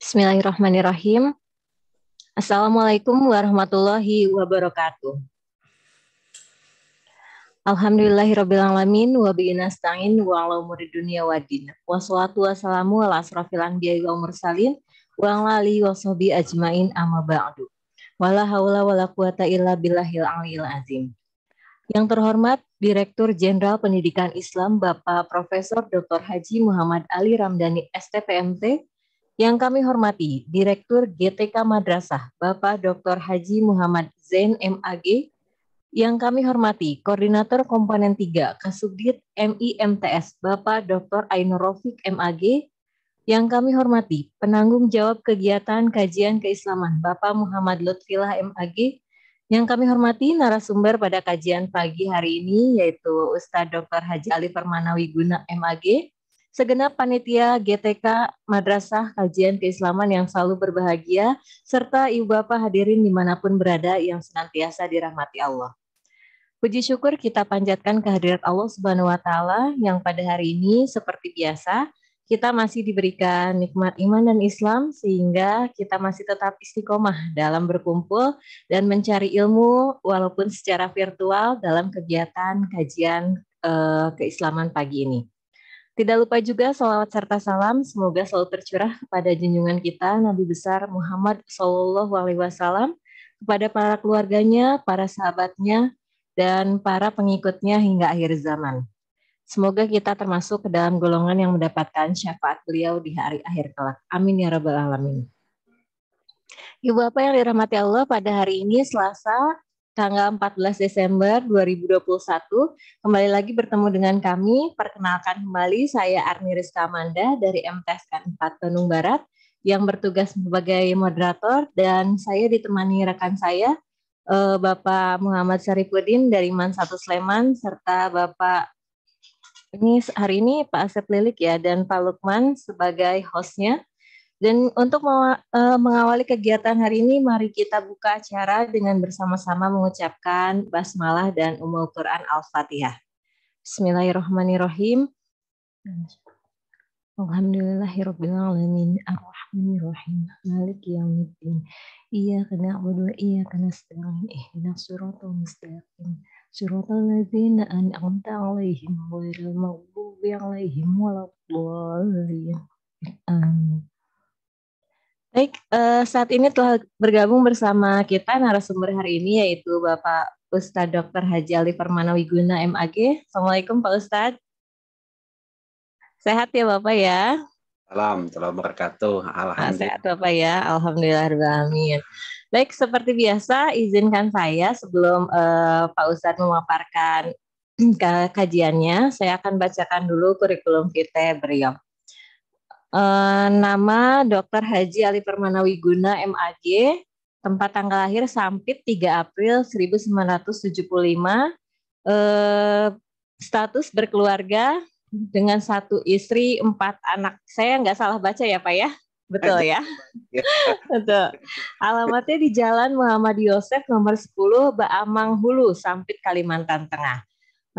Bismillahirrahmanirrahim. Assalamualaikum warahmatullahi wabarakatuh. Alhamdulillahirrabbilalamin wa bihi nasta'in wa ala umuri dunya waddin. Wassalatu wassalamu ala asrofil anbiya'i wal mursalin wa ala alihi wa sahbihi ajmain amma ba'du. Wala haula wala quwata illa billahil aliyil azim. Yang terhormat Direktur Jenderal Pendidikan Islam Bapak Profesor Dr. Haji Muhammad Ali Ramdhani STPMT. Yang kami hormati Direktur GTK Madrasah Bapak Dr. Haji Muhammad Zain MAG. Yang kami hormati Koordinator Komponen 3 Kasubdit MIMTS Bapak Dr. Ainur Rafiq MAG. Yang kami hormati Penanggung Jawab Kegiatan Kajian Keislaman Bapak Muhammad Lutfillah MAG. Yang kami hormati narasumber pada kajian pagi hari ini yaitu Ustadz Dr. Haji Ali Permana Wiguna MAG. Segenap panitia GTK Madrasah Kajian Keislaman yang selalu berbahagia, serta ibu bapak hadirin dimanapun berada yang senantiasa dirahmati Allah. Puji syukur kita panjatkan kehadirat Allah Subhanahu wa Ta'ala yang pada hari ini seperti biasa kita masih diberikan nikmat iman dan Islam sehingga kita masih tetap istiqomah dalam berkumpul dan mencari ilmu walaupun secara virtual dalam kegiatan kajian keislaman pagi ini. Tidak lupa juga salawat serta salam semoga selalu tercurah kepada junjungan kita Nabi besar Muhammad SAW, kepada para keluarganya, para sahabatnya, dan para pengikutnya hingga akhir zaman. Semoga kita termasuk ke dalam golongan yang mendapatkan syafaat beliau di hari akhir kelak. Amin ya rabbal alamin. Ibu bapak yang dirahmati Allah, pada hari ini Selasa tanggal 14 Desember 2021, kembali lagi bertemu dengan kami. Perkenalkan kembali, saya Arni Rizka Amanda dari MTSN 4 Bandung Barat yang bertugas sebagai moderator, dan saya ditemani rekan saya, Bapak Muhammad Syarifuddin dari MAN 1 Sleman, serta Bapak ini hari ini Pak Asep Lilik ya, dan Pak Lukman sebagai hostnya. Dan untuk mengawali kegiatan hari ini, mari kita buka acara dengan bersama-sama mengucapkan basmalah dan Ummul Quran Al-Fatihah. Bismillahirrahmanirrahim. Alhamdulillahirrabbilalamin ar-rahmanirrahim maliki yaumiddin iyyaka na'budu wa iyyaka nasta'in ihdinas siratal mustaqim siratal ladzina an'amta 'alaihim ghairil maghdubi 'alaihim waladdallin. Amin. Baik, saat ini telah bergabung bersama kita narasumber hari ini yaitu Bapak Ustadz Dr. Haji Ali Permana Wiguna MAG. Assalamualaikum Pak Ustadz. Sehat ya Bapak ya? Assalamualaikum wabarakatuh. Alhamdulillah. Sehat Bapak ya, alhamdulillahirrahmanirrahim. Baik, seperti biasa izinkan saya sebelum Pak Ustadz memaparkan kajiannya, saya akan bacakan dulu kurikulum vitae beliau. Nama Dr. Haji Ali Permana Wiguna MAG, tempat tanggal lahir Sampit 3 April 1975, status berkeluarga dengan 1 istri, 4 anak. Saya nggak salah baca ya Pak ya? Betul ya? Betul. Alamatnya di Jalan Muhammad Yosef nomor 10 Baamang Hulu, Sampit, Kalimantan Tengah.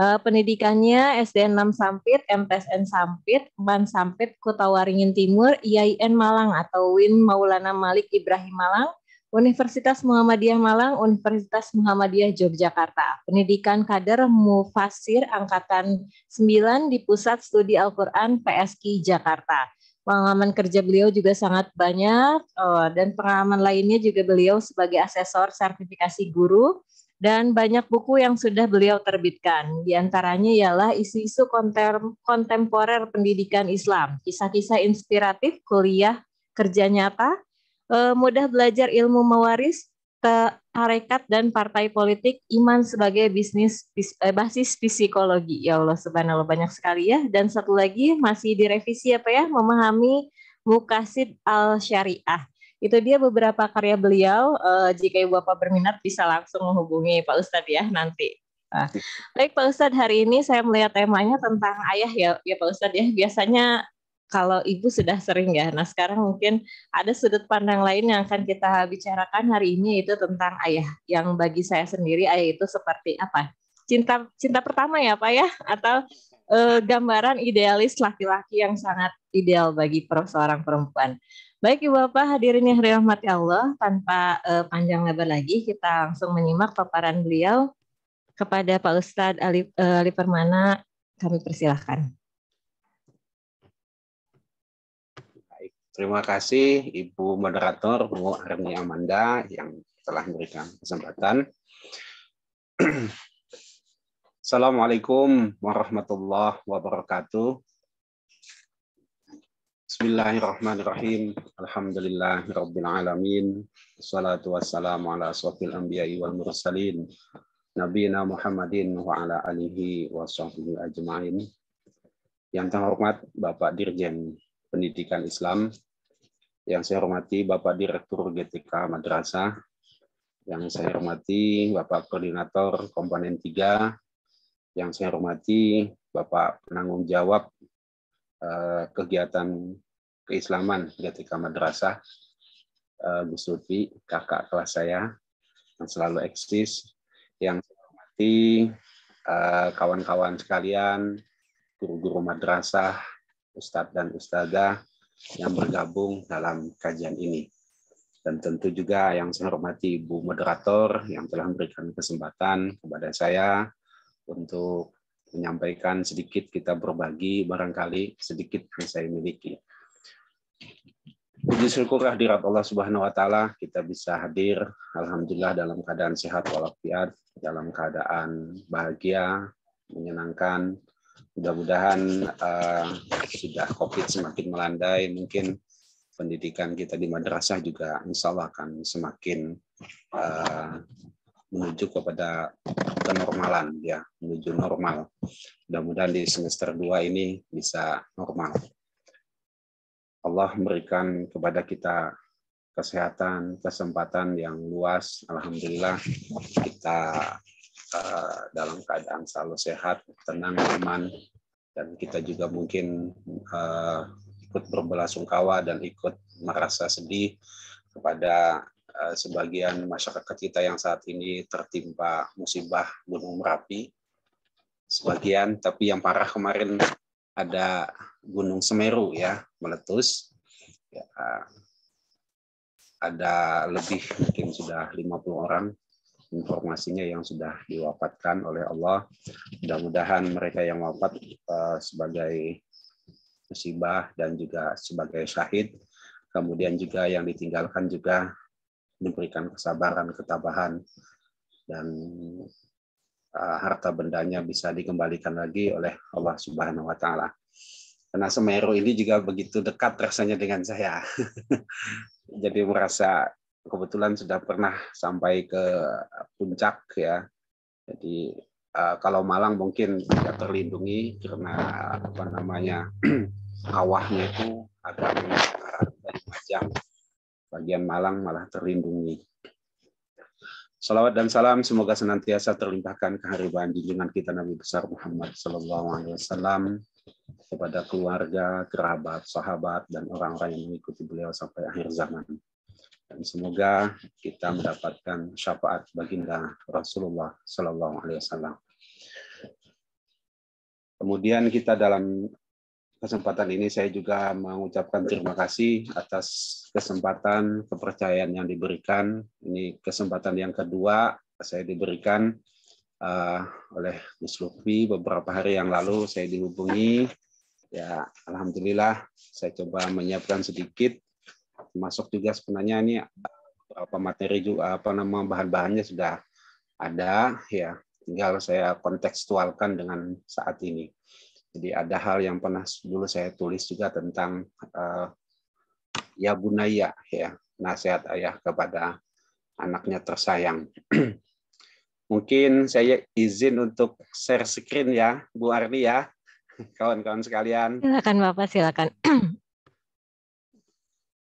Pendidikannya SD 6 Sampit, MTSN Sampit, MAN Sampit, Kota Waringin Timur, IAIN Malang atau Win Maulana Malik Ibrahim Malang, Universitas Muhammadiyah Malang, Universitas Muhammadiyah Yogyakarta. Pendidikan kader Mufasir Angkatan 9 di Pusat Studi Al-Quran PSK Jakarta. Pengalaman kerja beliau juga sangat banyak, dan pengalaman lainnya juga beliau sebagai asesor sertifikasi guru, dan banyak buku yang sudah beliau terbitkan. Di antaranya ialah isu-isu kontemporer pendidikan Islam, kisah-kisah inspiratif, kuliah, kerja nyata, mudah belajar ilmu mewaris, tarekat dan partai politik, iman sebagai basis psikologi. Ya Allah subhanallah, banyak sekali ya. Dan satu lagi masih direvisi apa ya, memahami Muqasid al-Syariah. Itu dia beberapa karya beliau. Jika Ibu Bapak berminat bisa langsung menghubungi Pak Ustadz ya nanti. Baik Pak Ustadz, hari ini saya melihat temanya tentang ayah ya Pak Ustadz ya. Biasanya kalau Ibu sudah sering ya. Nah sekarang mungkin ada sudut pandang lain yang akan kita bicarakan hari ini, yaitu tentang ayah. Yang bagi saya sendiri ayah itu seperti apa? Cinta pertama ya Pak ya? Atau gambaran idealis laki-laki yang sangat ideal bagi seorang perempuan. Baik Ibu Bapak hadirin yang dirahmati Allah, tanpa panjang lebar lagi kita langsung menyimak paparan beliau. Kepada Pak Ustadz Ali Permana kami persilahkan. Baik, terima kasih Ibu Moderator Bu Arni Amanda yang telah memberikan kesempatan. Assalamualaikum warahmatullahi wabarakatuh. Bismillahirrahmanirrahim. Alhamdulillahirabbil alamin. Wassalatu wassalamu ala asrofil anbiya'i wal mursalin. Nabiyina Muhammadin wa ala alihi wa sahbihi ajma'in. Yang terhormat Bapak Dirjen Pendidikan Islam, yang saya hormati Bapak Direktur GTK Madrasah, yang saya hormati Bapak Koordinator Komponen 3, yang saya hormati Bapak Penanggung Jawab kegiatan keislaman GTK Madrasah, Bu Sufi, kakak kelas saya yang selalu eksis, yang saya hormati kawan-kawan sekalian, guru-guru madrasah, ustadz dan ustadzah yang bergabung dalam kajian ini. Dan tentu juga yang saya hormati Ibu Moderator yang telah memberikan kesempatan kepada saya untuk menyampaikan sedikit, kita berbagi barangkali sedikit yang saya miliki. Puji syukur hadirat Allah Subhanahu wa taala, kita bisa hadir alhamdulillah dalam keadaan sehat walafiat, dalam keadaan bahagia, menyenangkan. Mudah-mudahan sudah Covid semakin melandai, mungkin pendidikan kita di madrasah juga insya Allah akan semakin menuju kepada kenormalan, ya, menuju normal. Mudah-mudahan di semester 2 ini bisa normal. Allah memberikan kepada kita kesehatan, kesempatan yang luas. Alhamdulillah kita dalam keadaan selalu sehat, tenang, aman, dan kita juga mungkin ikut berbelasungkawa dan ikut merasa sedih kepada sebagian masyarakat kita yang saat ini tertimpa musibah Gunung Merapi. Sebagian, tapi yang parah kemarin ada Gunung Semeru ya meletus. Ya, ada lebih mungkin sudah 50 orang informasinya yang sudah diwafatkan oleh Allah. Mudah-mudahan mereka yang wafat sebagai musibah dan juga sebagai syahid, kemudian juga yang ditinggalkan juga diberikan kesabaran, ketabahan, dan harta bendanya bisa dikembalikan lagi oleh Allah Subhanahu wa taala. Karena Semeru ini juga begitu dekat rasanya dengan saya. Jadi merasa kebetulan sudah pernah sampai ke puncak ya. Jadi kalau Malang mungkin tidak terlindungi karena apa namanya kawahnya itu agak dari Majang. Bagian Malang malah terlindungi. Salawat dan salam semoga senantiasa terlimpahkan kehariban junjungan kita Nabi besar Muhammad SAW kepada keluarga, kerabat, sahabat, dan orang-orang yang mengikuti beliau sampai akhir zaman. Dan semoga kita mendapatkan syafaat baginda Rasulullah SAW. Kemudian kita dalam kesempatan ini saya juga mengucapkan terima kasih atas kesempatan, kepercayaan yang diberikan. Ini kesempatan yang kedua saya diberikan oleh Gus Lutfi. Beberapa hari yang lalu saya dihubungi. Ya, alhamdulillah saya coba menyiapkan sedikit. Masuk juga sebenarnya ini beberapa materi juga bahan-bahannya sudah ada ya. Tinggal saya kontekstualkan dengan saat ini. Jadi ada hal yang pernah dulu saya tulis juga tentang ya bunaya ya, nasihat ayah kepada anaknya tersayang. Mungkin saya izin untuk share screen ya, Bu Arni ya, kawan-kawan sekalian. Silakan Bapak, silakan.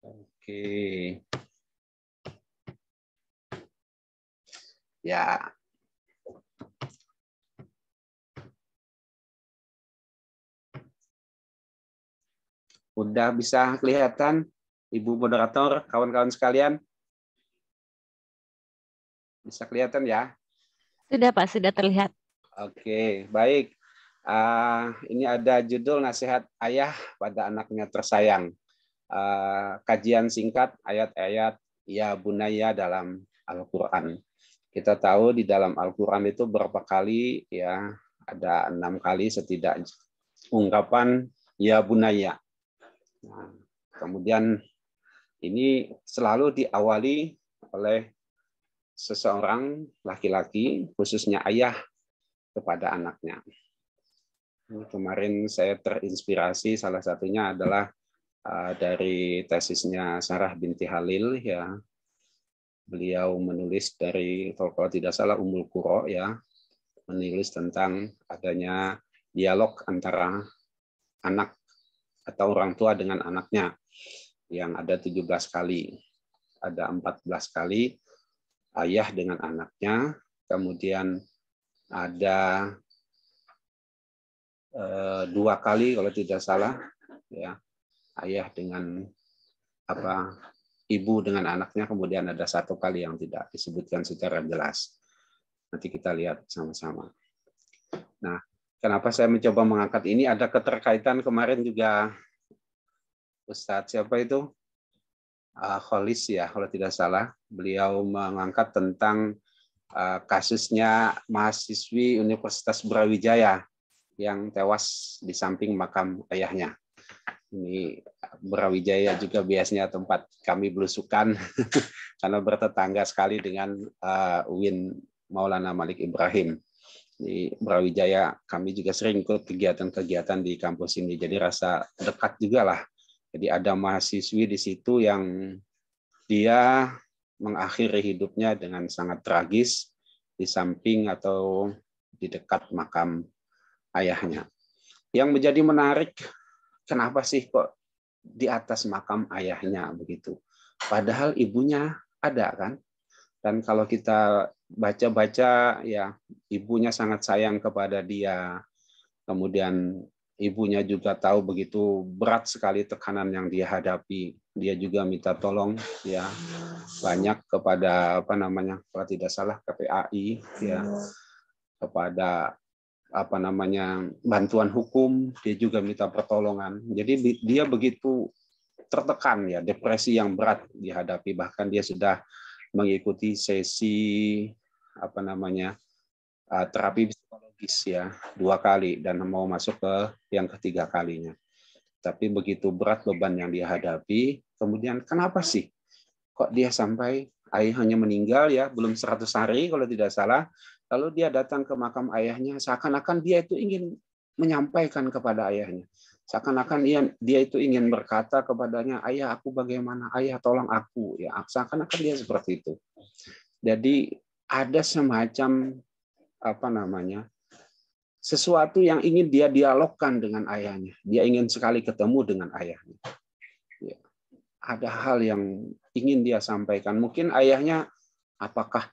Oke. Ya. Udah bisa kelihatan, Ibu Moderator, kawan-kawan sekalian? Bisa kelihatan ya? Sudah Pak, sudah terlihat. Oke, baik. Ini ada judul nasihat ayah pada anaknya tersayang. Kajian singkat ayat-ayat ya bunaya dalam Al-Quran. Kita tahu di dalam Al-Quran itu berapa kali, ya ada 6 kali setidaknya ungkapan ya bunaya. Nah, kemudian ini selalu diawali oleh seseorang laki-laki, khususnya ayah, kepada anaknya. Kemarin saya terinspirasi, salah satunya adalah dari tesisnya Sarah binti Halil, ya. Beliau menulis dari, kalau tidak salah, Ummul Qura, ya, menulis tentang adanya dialog antara anak atau orang tua dengan anaknya yang ada 17 kali. Ada 14 kali ayah dengan anaknya, kemudian ada 2 kali kalau tidak salah, ya, ayah dengan ibu dengan anaknya, kemudian ada 1 kali yang tidak disebutkan secara jelas. Nanti kita lihat sama-sama. Nah, kenapa saya mencoba mengangkat ini? Ada keterkaitan kemarin juga Ustadz siapa itu? Kholis, ya, kalau tidak salah. Beliau mengangkat tentang kasusnya mahasiswi Universitas Brawijaya yang tewas di samping makam ayahnya. Ini Brawijaya juga biasanya tempat kami belusukan karena bertetangga sekali dengan UIN Maulana Malik Ibrahim. Di Brawijaya kami juga sering ikut kegiatan-kegiatan di kampus ini, jadi rasa dekat juga lah. Jadi ada mahasiswi di situ yang dia mengakhiri hidupnya dengan sangat tragis di samping atau di dekat makam ayahnya. Yang menjadi menarik, kenapa sih kok di atas makam ayahnya begitu? Padahal ibunya ada kan? Dan kalau kita baca-baca, ya, ibunya sangat sayang kepada dia. Kemudian ibunya juga tahu begitu berat sekali tekanan yang dia hadapi. Dia juga minta tolong, ya, banyak kepada kalau tidak salah KPAI, ya, kepada bantuan hukum, dia juga minta pertolongan. Jadi dia begitu tertekan, ya, depresi yang berat dihadapi, bahkan dia sudah mengikuti sesi terapi psikologis, ya, 2 kali dan mau masuk ke yang ketiga kalinya. Tapi begitu berat beban yang dia hadapi, kemudian kenapa sih kok dia sampai ayahnya meninggal, ya, belum 100 hari kalau tidak salah, lalu dia datang ke makam ayahnya, seakan-akan dia itu ingin menyampaikan kepada ayahnya. Seakan-akan dia itu ingin berkata kepadanya, ayah aku bagaimana, ayah tolong aku, ya, seakan-akan dia seperti itu. Jadi ada semacam sesuatu yang ingin dia dialogkan dengan ayahnya. Dia ingin sekali ketemu dengan ayahnya. Ya. Ada hal yang ingin dia sampaikan. Mungkin ayahnya, apakah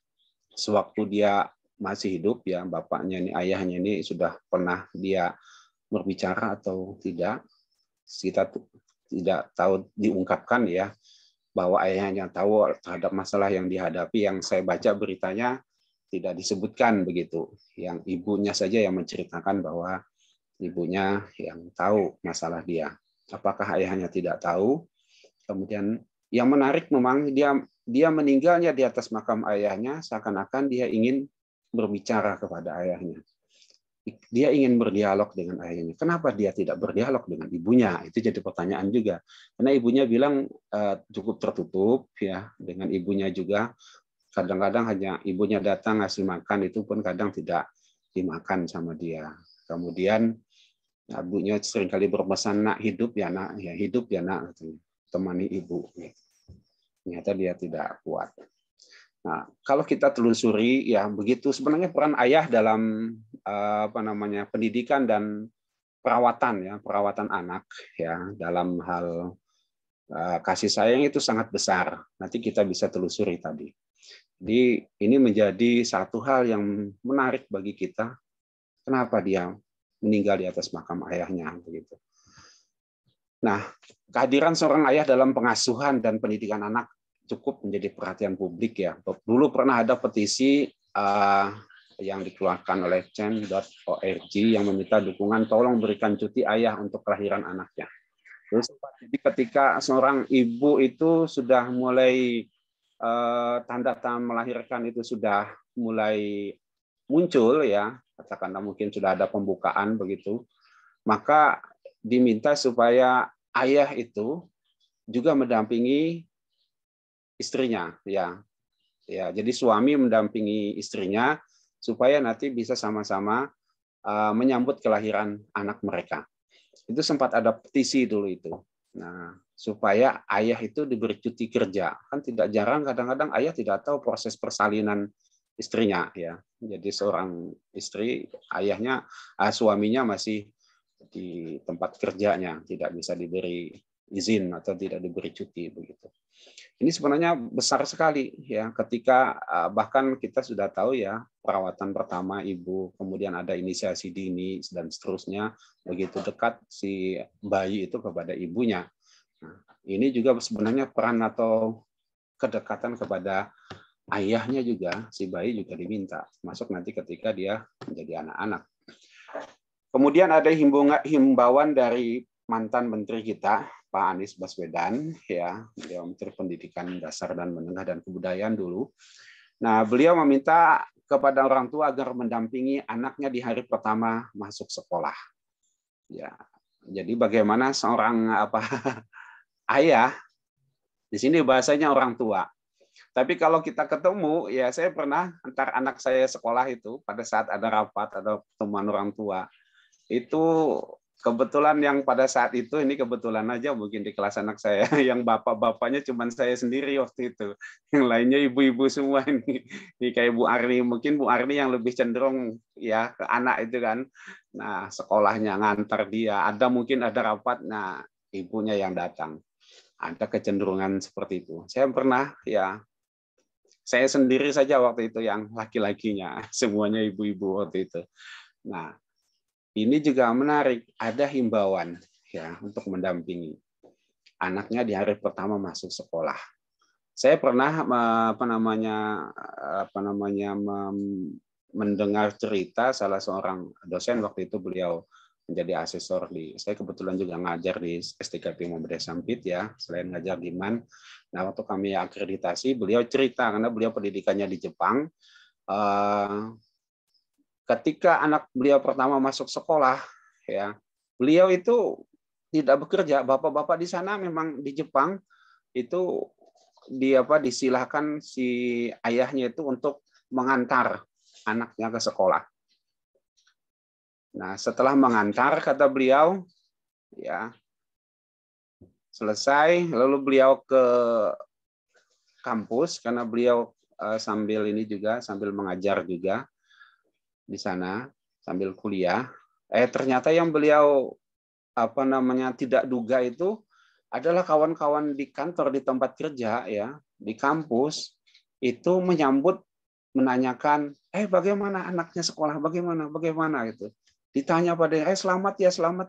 sewaktu dia masih hidup, ya, bapaknya ini, ayahnya ini sudah pernah dia berbicara atau tidak, kita tidak tahu diungkapkan, ya, bahwa ayahnya tahu terhadap masalah yang dihadapi. Yang saya baca beritanya tidak disebutkan begitu. Yang ibunya saja yang menceritakan bahwa ibunya yang tahu masalah dia. Apakah ayahnya tidak tahu? Kemudian yang menarik memang dia meninggalnya di atas makam ayahnya, seakan-akan dia ingin berbicara kepada ayahnya. Dia ingin berdialog dengan ayahnya. Kenapa dia tidak berdialog dengan ibunya? Itu jadi pertanyaan juga. Karena ibunya bilang cukup tertutup, ya, dengan ibunya juga. Kadang-kadang hanya ibunya datang ngasih makan, itu pun kadang tidak dimakan sama dia. Kemudian ibunya seringkali berpesan, nak hidup ya nak, ya hidup ya nak, temani ibu. Ternyata dia tidak kuat. Nah, kalau kita telusuri, ya, begitu sebenarnya peran ayah dalam pendidikan dan perawatan, ya, perawatan anak, ya, dalam hal kasih sayang itu sangat besar. Nanti kita bisa telusuri tadi. Jadi ini menjadi satu hal yang menarik bagi kita. Kenapa dia meninggal di atas makam ayahnya begitu. Nah, kehadiran seorang ayah dalam pengasuhan dan pendidikan anak cukup menjadi perhatian publik, ya. Dulu pernah ada petisi yang dikeluarkan oleh change.org yang meminta dukungan tolong berikan cuti ayah untuk kelahiran anaknya. Terus jadi ketika seorang ibu itu sudah mulai tanda-tanda melahirkan itu sudah mulai muncul ya, katakanlah mungkin sudah ada pembukaan begitu, maka diminta supaya ayah itu juga mendampingi istrinya ya. Ya, jadi suami mendampingi istrinya supaya nanti bisa sama-sama menyambut kelahiran anak mereka. Itu sempat ada petisi dulu itu. Nah, supaya ayah itu diberi cuti kerja. Kan tidak jarang kadang-kadang ayah tidak tahu proses persalinan istrinya ya. Jadi seorang istri, ayahnya, suaminya masih di tempat kerjanya, tidak bisa diberi izin atau tidak diberi cuti begitu. Ini sebenarnya besar sekali ya, ketika bahkan kita sudah tahu ya, perawatan pertama ibu, kemudian ada inisiasi dini dan seterusnya, begitu dekat si bayi itu kepada ibunya. Nah, ini juga sebenarnya peran atau kedekatan kepada ayahnya juga, si bayi juga diminta, masuk nanti ketika dia menjadi anak-anak. Kemudian ada himbauan dari mantan menteri kita, Pak Anies Baswedan, ya, beliau Menteri Pendidikan Dasar dan Menengah dan Kebudayaan dulu. Nah, beliau meminta kepada orang tua agar mendampingi anaknya di hari pertama masuk sekolah. Ya, jadi bagaimana seorang ayah, di sini bahasanya orang tua. Tapi kalau kita ketemu, ya saya pernah antar anak saya sekolah itu pada saat ada rapat atau pertemuan orang tua. Itu kebetulan yang pada saat itu, ini kebetulan aja mungkin di kelas anak saya, yang bapak-bapaknya cuma saya sendiri waktu itu. Yang lainnya ibu-ibu semua ini. Ini kayak Bu Arni, mungkin Bu Arni yang lebih cenderung ya ke anak itu kan. Nah, sekolahnya ngantar dia, ada mungkin ada rapat, nah ibunya yang datang. Ada kecenderungan seperti itu. Saya pernah ya, saya sendiri saja waktu itu yang laki-lakinya, semuanya ibu-ibu waktu itu. Nah, ini juga menarik, ada himbauan ya untuk mendampingi anaknya di hari pertama masuk sekolah. Saya pernah mendengar cerita salah seorang dosen waktu itu, beliau menjadi asesor di, saya kebetulan juga ngajar di S3P Muhammadiyah Sampit ya, selain ngajar di MAN. Nah, waktu kami akreditasi, beliau cerita karena beliau pendidikannya di Jepang. Ketika anak beliau pertama masuk sekolah, ya, beliau itu tidak bekerja. Bapak-bapak di sana memang di Jepang itu disilahkan si ayahnya itu untuk mengantar anaknya ke sekolah. Nah, setelah mengantar, kata beliau, ya selesai, lalu beliau ke kampus karena beliau sambil mengajar juga di sana sambil kuliah. Ternyata yang beliau tidak duga itu adalah kawan-kawan di kantor, di tempat kerja ya, di kampus itu menyambut, menanyakan, bagaimana anaknya sekolah, bagaimana gitu. Ditanya pada selamat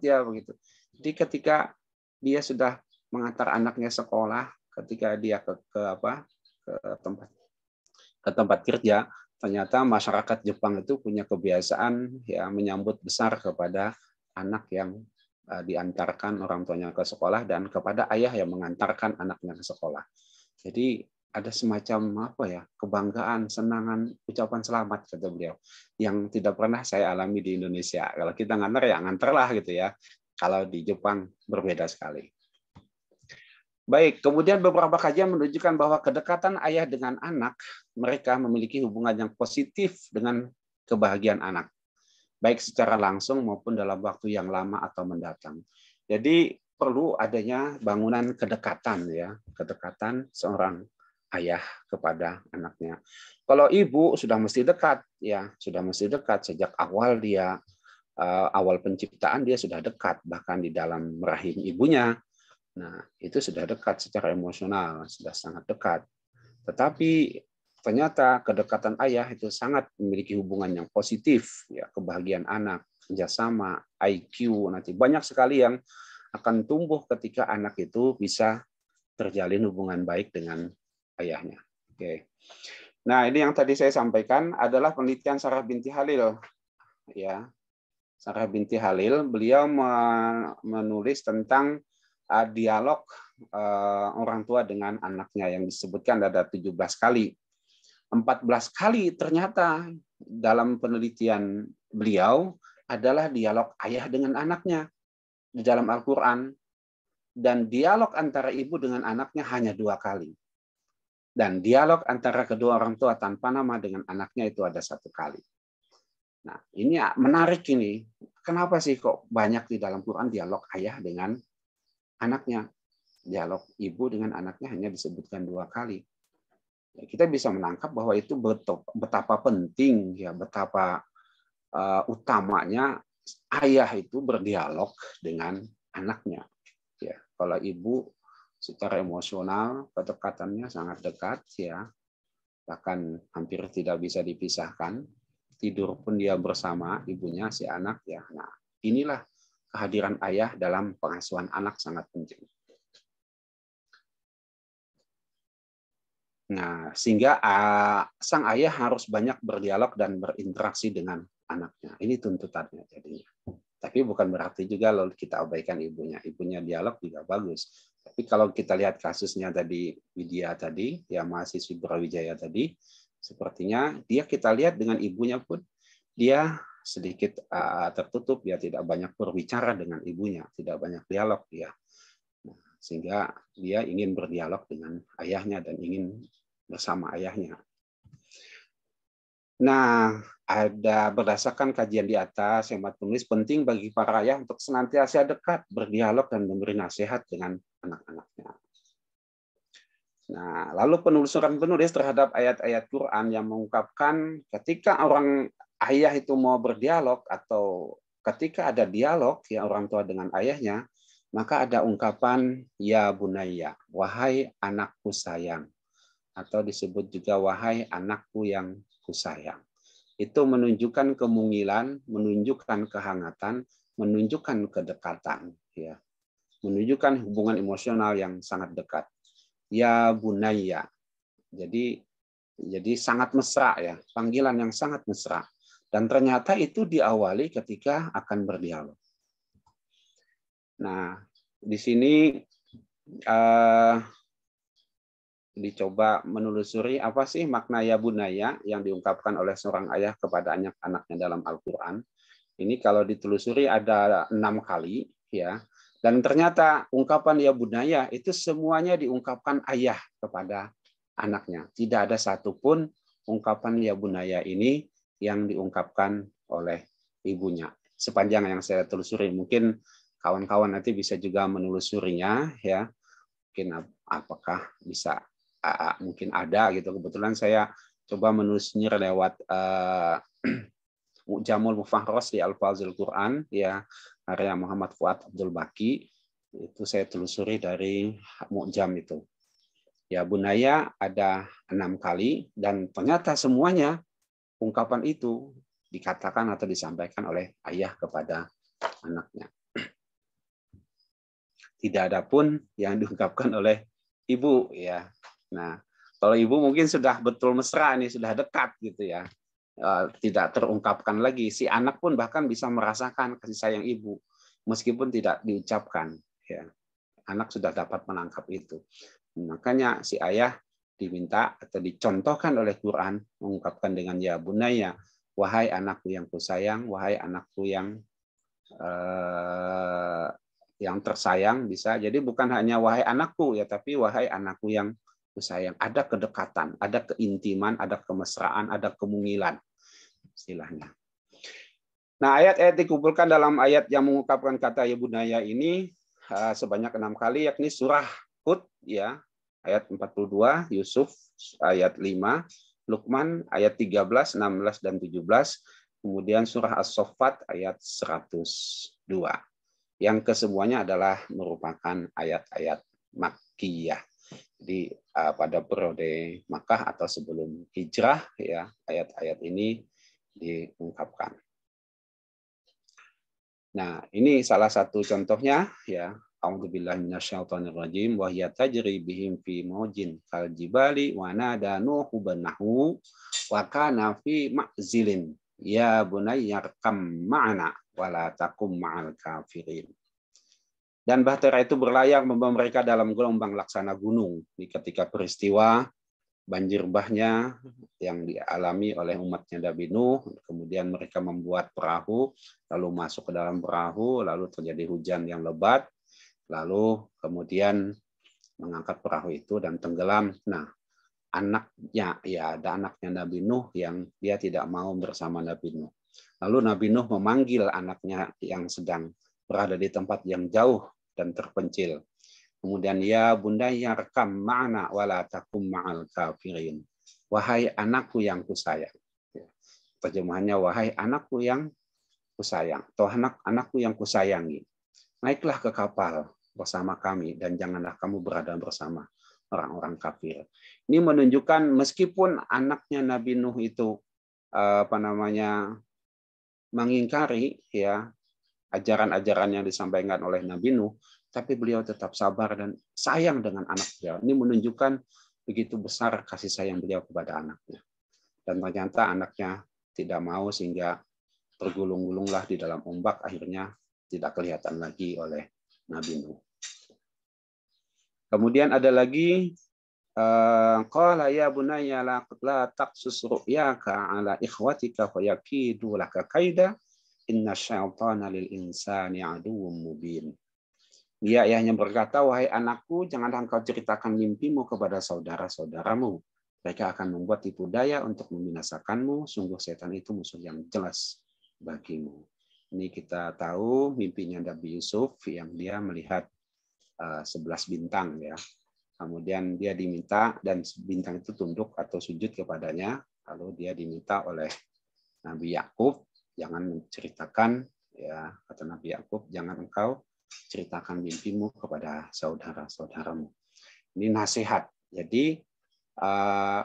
ya begitu. Jadi ketika dia sudah mengantar anaknya sekolah, ketika dia ke tempat kerja, ternyata masyarakat Jepang itu punya kebiasaan ya menyambut besar kepada anak yang diantarkan orang tuanya ke sekolah dan kepada ayah yang mengantarkan anaknya ke sekolah. Jadi ada semacam kebanggaan, senangan, ucapan selamat kata beliau yang tidak pernah saya alami di Indonesia. Kalau kita ngantar ya ngantarlah gitu ya. Kalau di Jepang berbeda sekali. Baik, kemudian beberapa kajian menunjukkan bahwa kedekatan ayah dengan anak, mereka memiliki hubungan yang positif dengan kebahagiaan anak, baik secara langsung maupun dalam waktu yang lama atau mendatang. Jadi perlu adanya bangunan kedekatan ya, kedekatan seorang ayah kepada anaknya. Kalau ibu sudah mesti dekat ya, sudah mesti dekat sejak awal dia awal penciptaan dia sudah dekat, bahkan di dalam rahim ibunya. Nah, itu sudah dekat secara emosional, sudah sangat dekat. Tetapi ternyata kedekatan ayah itu sangat memiliki hubungan yang positif, ya, kebahagiaan anak, kerjasama, IQ, nanti banyak sekali yang akan tumbuh ketika anak itu bisa terjalin hubungan baik dengan ayahnya. Oke. Nah, ini yang tadi saya sampaikan adalah penelitian Sarah binti Khalil. Ya, Sarah binti Khalil, beliau menulis tentang dialog orang tua dengan anaknya yang disebutkan ada 17 kali. 14 kali ternyata dalam penelitian beliau adalah dialog ayah dengan anaknya di dalam Al-Quran. Dan dialog antara ibu dengan anaknya hanya 2 kali. Dan dialog antara kedua orang tua tanpa nama dengan anaknya itu ada 1 kali. Nah, ini menarik ini. Kenapa sih kok banyak di dalam Quran dialog ayah dengan anaknya? Dialog ibu dengan anaknya hanya disebutkan 2 kali. Ya, kita bisa menangkap bahwa itu betapa penting, ya, betapa utamanya ayah itu berdialog dengan anaknya. Ya, kalau ibu secara emosional kedekatannya sangat dekat, ya, bahkan hampir tidak bisa dipisahkan. Tidur pun dia bersama ibunya si anak, ya. Nah, inilah kehadiran ayah dalam pengasuhan anak sangat penting. Nah, sehingga sang ayah harus banyak berdialog dan berinteraksi dengan anaknya. Ini tuntutannya jadinya. Tapi bukan berarti juga lalu kita abaikan ibunya. Ibunya dialog juga bagus. Tapi kalau kita lihat kasusnya tadi, Widya tadi, ya mahasiswi Brawijaya tadi, sepertinya dia kita lihat dengan ibunya pun, dia sedikit tertutup, dia tidak banyak berbicara dengan ibunya, tidak banyak dialog dia. Nah, sehingga dia ingin berdialog dengan ayahnya dan ingin bersama ayahnya. Nah, ada berdasarkan kajian di atas, hemat penulis penting bagi para ayah untuk senantiasa dekat, berdialog dan memberi nasihat dengan anak-anaknya. Nah, lalu penelusuran penulis terhadap ayat-ayat Quran yang mengungkapkan ketika orang ayah itu mau berdialog atau ketika ada dialog ya orang tua dengan ayahnya, maka ada ungkapan ya bunayya, wahai anakku sayang, atau disebut juga wahai anakku yang kusayang. Itu menunjukkan kemungilan, menunjukkan kehangatan, menunjukkan kedekatan, ya, menunjukkan hubungan emosional yang sangat dekat. Ya bunayya, jadi sangat mesra, ya, panggilan yang sangat mesra. Dan ternyata itu diawali ketika akan berdialog. Nah, di sini dicoba menelusuri apa sih makna ya bunaya yang diungkapkan oleh seorang ayah kepada anak-anaknya dalam Al-Quran. Ini kalau ditelusuri ada 6 kali, ya. Dan ternyata ungkapan ya bunaya itu semuanya diungkapkan ayah kepada anaknya. Tidak ada satupun ungkapan ya bunaya ini yang diungkapkan oleh ibunya. Sepanjang yang saya telusuri, mungkin kawan-kawan nanti bisa juga menelusurinya, ya. Mungkin apakah bisa mungkin ada gitu. Kebetulan saya coba menulisnya lewat Mu'jamul Mufahros di Al-Fazil Quran, ya, karya Muhammad Fuad Abdul Baki. Itu saya telusuri dari Mu'jam itu. Ya bunaya ada 6 kali dan ternyata semuanya ungkapan itu dikatakan atau disampaikan oleh ayah kepada anaknya. Tidak ada pun yang diungkapkan oleh ibu, ya. Nah, kalau ibu mungkin sudah betul mesra nih, sudah dekat gitu, ya. Tidak terungkapkan lagi. Si anak pun bahkan bisa merasakan kasih sayang ibu meskipun tidak diucapkan, ya. Anak sudah dapat menangkap itu. Makanya si ayah diminta atau dicontohkan oleh Quran mengungkapkan dengan ya bunaya, wahai anakku yang kusayang, wahai anakku yang tersayang, bisa. Jadi bukan hanya wahai anakku, ya, tapi wahai anakku yang kusayang. Ada kedekatan, ada keintiman, ada kemesraan, ada kemungilan istilahnya. Nah, ayat-ayat dikumpulkan dalam ayat yang mengungkapkan kata ya bunaya ini sebanyak 6 kali, yakni surah Hud, ya, ayat 42, Yusuf ayat 5, Luqman ayat 13, 16 dan 17, kemudian surah As-Saffat ayat 102. Yang kesemuanya adalah merupakan ayat-ayat Makkiyah. Jadi pada periode Makkah atau sebelum hijrah, ya, ayat-ayat ini diungkapkan. Nah, ini salah satu contohnya, ya. A'udzubillahi minasyaitonir rajim wa hiya tajri bihim fi mawjin kal jibali wa nada nuhu banahu wa kana fi ma'zilin ya bunayya kam ma'ana wa la takum ma'al kafirin. Dan bahtera itu berlayar membawa mereka dalam gelombang laksana gunung. Ketika peristiwa banjir bahnya yang dialami oleh umatnya Nabi Nuh, kemudian mereka membuat perahu, lalu masuk ke dalam perahu, lalu terjadi hujan yang lebat, lalu kemudian mengangkat perahu itu dan tenggelam. Nah, anaknya, ya ada anaknya Nabi Nuh yang dia tidak mau bersama Nabi Nuh. Lalu Nabi Nuh memanggil anaknya yang sedang berada di tempat yang jauh dan terpencil. Kemudian ya bundaya rekam ma'ana wala takum ma'al kafirin. Wahai anakku yang kusayang. Terjemahannya wahai anakku yang kusayang atau anakku yang kusayangi. Naiklah ke kapal bersama kami dan janganlah kamu berada bersama orang-orang kafir. Ini menunjukkan meskipun anaknya Nabi Nuh itu mengingkari ya ajaran-ajaran yang disampaikan oleh Nabi Nuh, tapi beliau tetap sabar dan sayang dengan anak beliau. Ini menunjukkan begitu besar kasih sayang beliau kepada anaknya. Dan ternyata anaknya tidak mau sehingga tergulung-gulunglah di dalam ombak, akhirnya tidak kelihatan lagi oleh Nabi Nuh. Kemudian ada lagi qala ya bunayya la taqsus ru'yaka ala ikhwatika fayakidu laka kaida inna syaitana lil insani aduwwum mubin. Dia ayahnya berkata, wahai anakku, janganlah engkau ceritakan mimpimu kepada saudara-saudaramu. Mereka akan membuat tipu daya untuk membinasakanmu. Sungguh setan itu musuh yang jelas bagimu. Ini kita tahu mimpinya Nabi Yusuf yang dia melihat 11 bintang ya. Kemudian dia diminta dan bintang itu tunduk atau sujud kepadanya. Lalu dia diminta oleh Nabi Yakub, jangan menceritakan ya, kata Nabi Yakub, jangan engkau ceritakan mimpimu kepada saudara-saudaramu. Ini nasihat. Jadi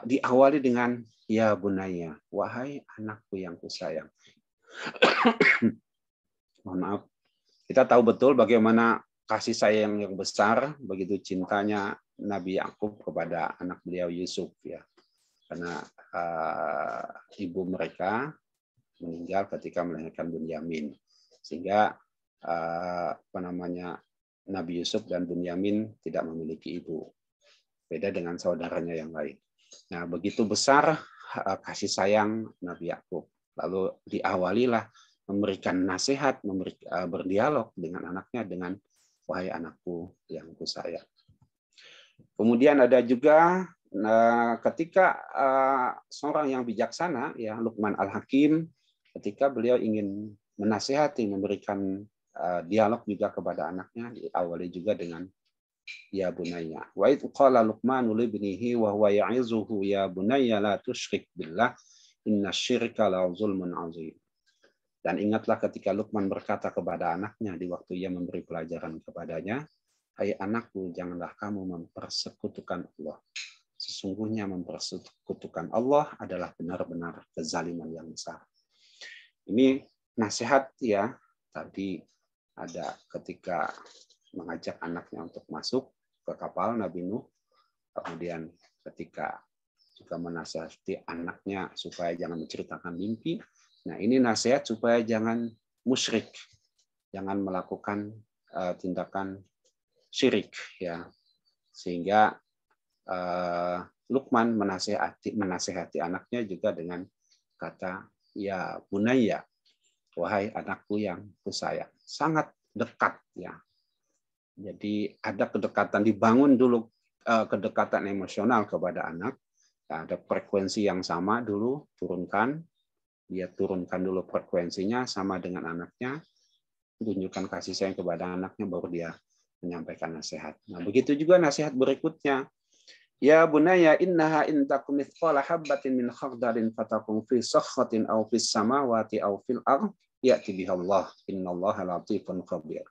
diawali dengan ya bunaya, wahai anakku yang kusayang. Mohon maaf. Kita tahu betul bagaimana kasih sayang yang besar, begitu cintanya Nabi Yakub kepada anak beliau Yusuf ya. Karena ibu mereka meninggal ketika melahirkan Bunyamin, sehingga Nabi Yusuf dan Bunyamin tidak memiliki ibu, beda dengan saudaranya yang lain. Nah, begitu besar kasih sayang Nabi Yakub, lalu diawalilah memberikan nasihat, berdialog dengan anaknya dengan wahai anakku yang kusayang. Kemudian ada juga ketika seorang yang bijaksana ya Luqman Al-Hakim, ketika beliau ingin menasihati, memberikan dialog juga kepada anaknya, diawali juga dengan ya bunayya. Wa idh qala Luqman li ibnihi wa huwa ya'izuhu ya bunayya la tusyrik billah innasyirka la zulmun 'adzim. Dan ingatlah ketika Luqman berkata kepada anaknya di waktu ia memberi pelajaran kepadanya, hai anakku, janganlah kamu mempersekutukan Allah. Sesungguhnya mempersekutukan Allah adalah benar-benar kezaliman yang besar. Ini nasihat ya, tadi ada ketika mengajak anaknya untuk masuk ke kapal Nabi Nuh, kemudian ketika juga menasihati anaknya supaya jangan menceritakan mimpi. Nah, ini nasihat supaya jangan musyrik, jangan melakukan tindakan syirik ya. Sehingga Luqman menasihati anaknya juga dengan kata ya bunayya, wahai anakku yang kusayang. Sangat dekat ya. Jadi ada kedekatan, dibangun dulu kedekatan emosional kepada anak. Ada frekuensi yang sama dulu, dia turunkan dulu frekuensinya sama dengan anaknya, tunjukkan kasih sayang kepada anaknya, baru dia menyampaikan nasihat. Nah, begitu juga nasihat berikutnya. Ya bunayya innaha in takum mithqala habatin min khardalin fatakum fi sakhratin aw fis samawati aw fil ardh ya'ti bihallah innallaha latifun khabir.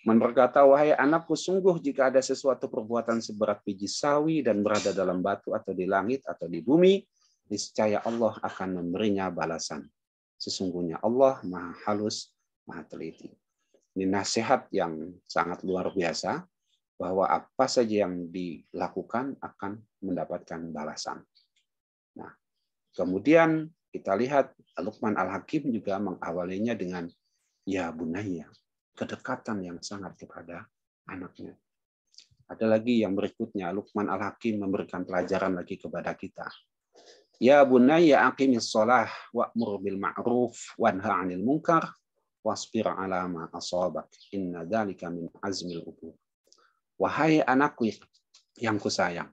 Man berkata, wahai anakku, sungguh jika ada sesuatu perbuatan seberat biji sawi dan berada dalam batu atau di langit atau di bumi, niscaya Allah akan memberinya balasan. Sesungguhnya Allah Maha Halus, Maha Teliti. Ini nasihat yang sangat luar biasa, bahwa apa saja yang dilakukan akan mendapatkan balasan. Nah, kemudian kita lihat Luqman Al-Hakim juga mengawalinya dengan ya bunayya, kedekatan yang sangat kepada anaknya. Ada lagi yang berikutnya, Luqman Al-Hakim memberikan pelajaran lagi kepada kita. Ya bunayya aqimis shalah wa'mur bil ma'ruf wanha 'anil munkar wasbir 'ala ma asabak inna dzalika min azmil umur. Wahai anakku yang kusayang,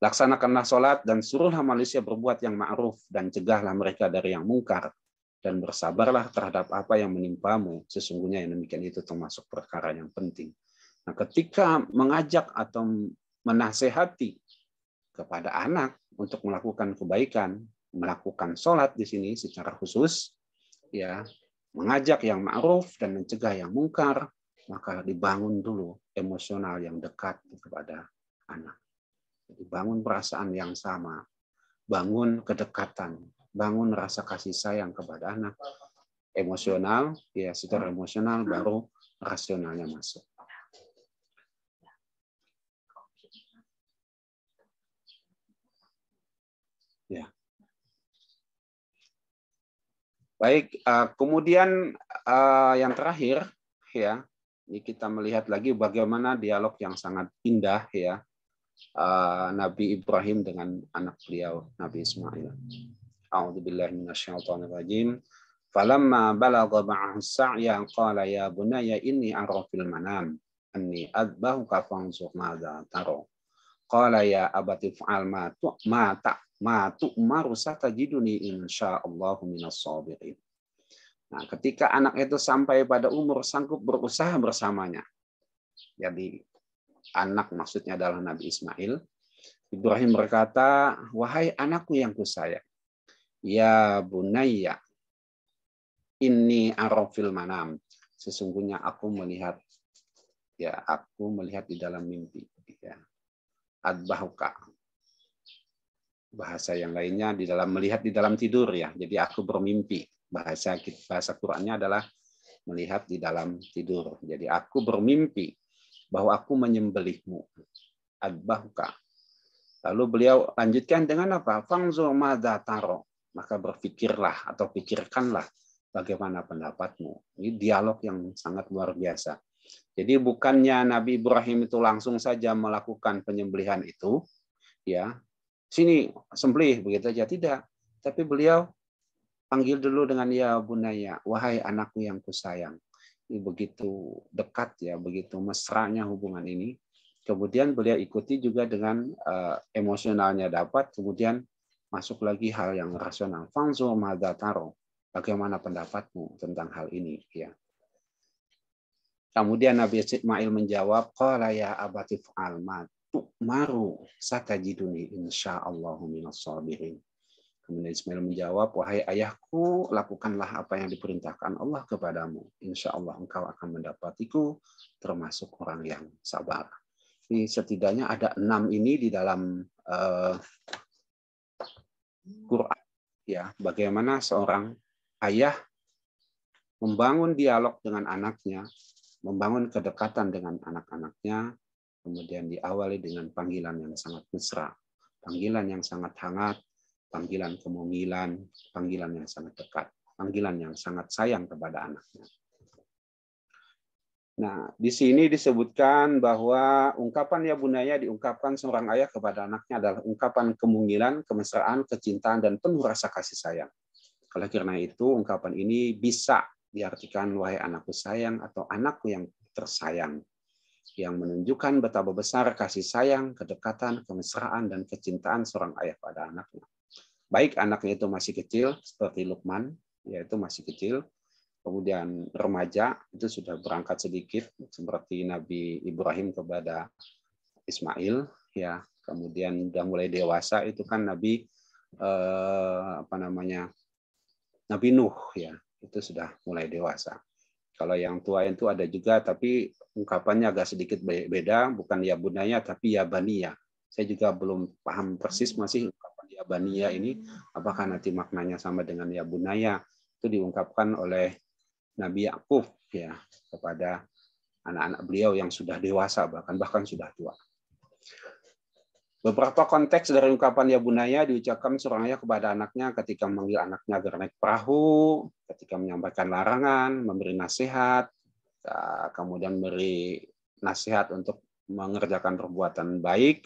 laksanakanlah sholat dan suruhlah manusia berbuat yang ma'ruf dan cegahlah mereka dari yang mungkar dan bersabarlah terhadap apa yang menimpamu. Sesungguhnya yang demikian itu termasuk perkara yang penting. Nah, ketika mengajak atau menasehati kepada anak untuk melakukan kebaikan, melakukan sholat di sini secara khusus, ya, mengajak yang ma'ruf dan mencegah yang mungkar, maka dibangun dulu emosional yang dekat kepada anak. Dibangun perasaan yang sama, bangun kedekatan, bangun rasa kasih sayang kepada anak. Emosional, ya secara emosional baru rasionalnya masuk. Ya. Baik, kemudian yang terakhir, ya, ini kita melihat lagi bagaimana dialog yang sangat indah, ya, Nabi Ibrahim dengan anak beliau Nabi Ismail. A'udzubillahi minasyaitonirrajim. Falamma balagha ma'ahu as-sa'ya qala ya bunayya inni ara fil manam anni adbahuka fanzur madza tara. Qala ya abati fa'al ma tu'maru satajiduni insyaallahu minas sabirin. Nah, ketika anak itu sampai pada umur sanggup berusaha bersamanya. Jadi anak maksudnya adalah Nabi Ismail. Ibrahim berkata, wahai anakku yang kusayang, ya bunayya, inni arafil manam. Sesungguhnya aku melihat di dalam mimpi. Ya. Adbahuka. Bahasa yang lainnya melihat di dalam tidur, ya. Jadi aku bermimpi. Bahasa Qur'annya adalah melihat di dalam tidur. Jadi aku bermimpi bahwa aku menyembelihmu. Adbahuka. Lalu beliau lanjutkan dengan apa? Fangzur madza taro. Maka berpikirlah atau pikirkanlah bagaimana pendapatmu. Ini dialog yang sangat luar biasa. Jadi bukannya Nabi Ibrahim itu langsung saja melakukan penyembelihan itu, ya, sini sembelih begitu aja, tidak. Tapi beliau panggil dulu dengan ya bunaya, wahai anakku yang kusayang. Ini begitu dekat, ya, begitu mesranya hubungan ini. Kemudian beliau ikuti juga dengan emosionalnya dapat, kemudian masuk lagi hal yang rasional. Fangzur madza taro. Bagaimana pendapatmu tentang hal ini, ya. Kemudian Nabi Ismail menjawab, qala ya abati fa'al ma tu'maru satajiduni insyaallahu minas sabirin. Kemudian Ismail menjawab, wahai ayahku, lakukanlah apa yang diperintahkan Allah kepadamu. Insya Allah engkau akan mendapatiku termasuk orang yang sabar. Ini setidaknya ada 6 ini di dalam Quran. Ya, bagaimana seorang ayah membangun dialog dengan anaknya, membangun kedekatan dengan anak-anaknya, kemudian diawali dengan panggilan yang sangat mesra, panggilan yang sangat hangat, panggilan kemumilan, panggilan yang sangat dekat, panggilan yang sangat sayang kepada anaknya. Nah, di sini disebutkan bahwa ungkapan ya bunaya diungkapkan seorang ayah kepada anaknya adalah ungkapan kemungilan, kemesraan, kecintaan, dan penuh rasa kasih sayang. Oleh karena itu, ungkapan ini bisa diartikan wahai anakku sayang atau anakku yang tersayang, yang menunjukkan betapa besar kasih sayang, kedekatan, kemesraan, dan kecintaan seorang ayah pada anaknya. Baik anaknya itu masih kecil, seperti Luqman, yaitu masih kecil, kemudian remaja, itu sudah berangkat sedikit, seperti Nabi Ibrahim kepada Ismail, ya. Kemudian sudah mulai dewasa, itu kan Nabi Nabi Nuh, ya. Itu sudah mulai dewasa. Kalau yang tua itu ada juga, tapi ungkapannya agak sedikit beda, bukan ya bunaya, tapi ya baniya. Saya juga belum paham persis masih ungkapan ya baniya ini, apakah nanti maknanya sama dengan ya bunaya. Itu diungkapkan oleh Nabi Yakub ya kepada anak-anak beliau yang sudah dewasa, bahkan sudah tua. Beberapa konteks dari ungkapan ya bunaya diucapkan seorang ayah kepada anaknya ketika memanggil anaknya agar naik perahu, ketika menyampaikan larangan, memberi nasihat, kemudian memberi nasihat untuk mengerjakan perbuatan baik,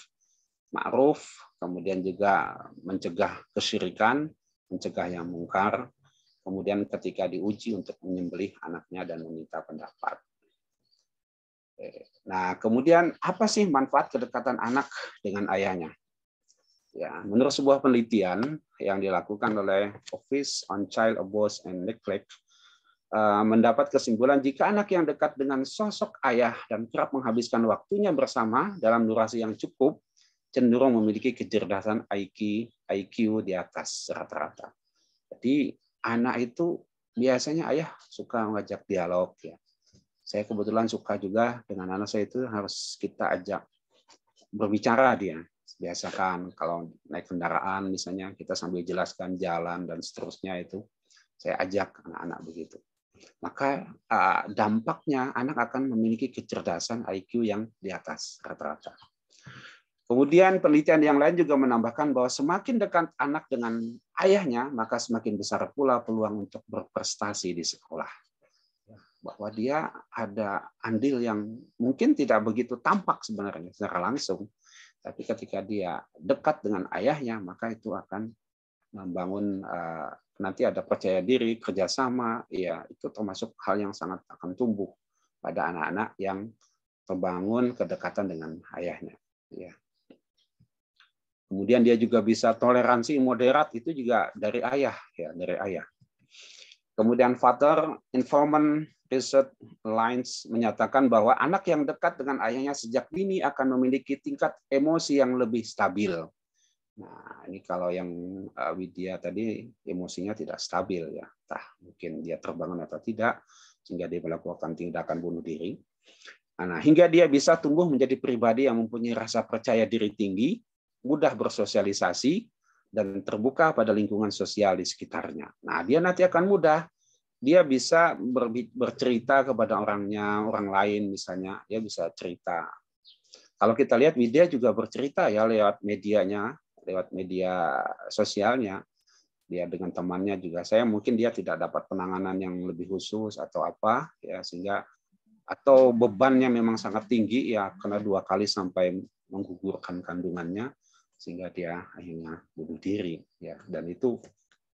ma'ruf, kemudian juga mencegah kesyirikan, mencegah yang mungkar, kemudian ketika diuji untuk menyembelih anaknya dan meminta pendapat. Nah, kemudian apa sih manfaat kedekatan anak dengan ayahnya? Ya, menurut sebuah penelitian yang dilakukan oleh Office on Child Abuse and Neglect, mendapat kesimpulan jika anak yang dekat dengan sosok ayah dan kerap menghabiskan waktunya bersama dalam durasi yang cukup, cenderung memiliki kecerdasan IQ di atas rata-rata. Jadi anak itu biasanya ayah suka mengajak dialog ya. Saya kebetulan suka juga dengan anak saya itu harus kita ajak berbicara dia. Biasakan kalau naik kendaraan misalnya kita sambil jelaskan jalan dan seterusnya itu saya ajak anak-anak begitu. Maka dampaknya anak akan memiliki kecerdasan IQ yang di atas rata-rata. Kemudian penelitian yang lain juga menambahkan bahwa semakin dekat anak dengan ayahnya, maka semakin besar pula peluang untuk berprestasi di sekolah. Bahwa dia ada andil yang mungkin tidak begitu tampak sebenarnya secara langsung, tapi ketika dia dekat dengan ayahnya, maka itu akan membangun nanti ada percaya diri, kerjasama, ya itu termasuk hal yang sangat akan tumbuh pada anak-anak yang terbangun kedekatan dengan ayahnya. Ya. Kemudian dia juga bisa toleransi moderat, itu juga dari ayah, ya dari ayah. Kemudian Father Informant Research Alliance menyatakan bahwa anak yang dekat dengan ayahnya sejak dini akan memiliki tingkat emosi yang lebih stabil. Nah, ini kalau yang Widya tadi emosinya tidak stabil ya, entah mungkin dia terbangun atau tidak sehingga dia melakukan tindakan bunuh diri. Nah, hingga dia bisa tumbuh menjadi pribadi yang mempunyai rasa percaya diri tinggi, mudah bersosialisasi, dan terbuka pada lingkungan sosial di sekitarnya. Nah, dia nanti akan mudah, dia bisa bercerita kepada orang lain misalnya, dia bisa cerita. Kalau kita lihat Widya juga bercerita ya lewat medianya, lewat media sosialnya, dia dengan temannya juga. Saya mungkin dia tidak dapat penanganan yang lebih khusus atau apa, ya sehingga atau bebannya memang sangat tinggi ya karena 2 kali sampai menggugurkan kandungannya sehingga dia akhirnya bunuh diri ya, dan itu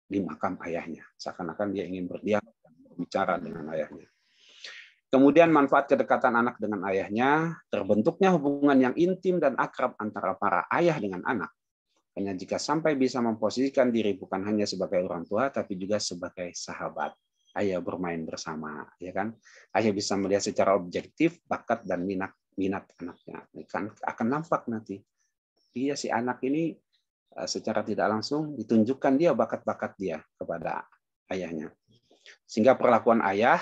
di makam ayahnya seakan-akan dia ingin berdialog dan berbicara dengan ayahnya. Kemudian manfaat kedekatan anak dengan ayahnya, terbentuknya hubungan yang intim dan akrab antara para ayah dengan anak. Hanya jika sampai bisa memposisikan diri bukan hanya sebagai orang tua tapi juga sebagai sahabat. Ayah bermain bersama, ya kan? Ayah bisa melihat secara objektif bakat dan minat anaknya. Kan akan nampak nanti. Dia si anak ini secara tidak langsung ditunjukkan dia bakat-bakat dia kepada ayahnya. Sehingga perlakuan ayah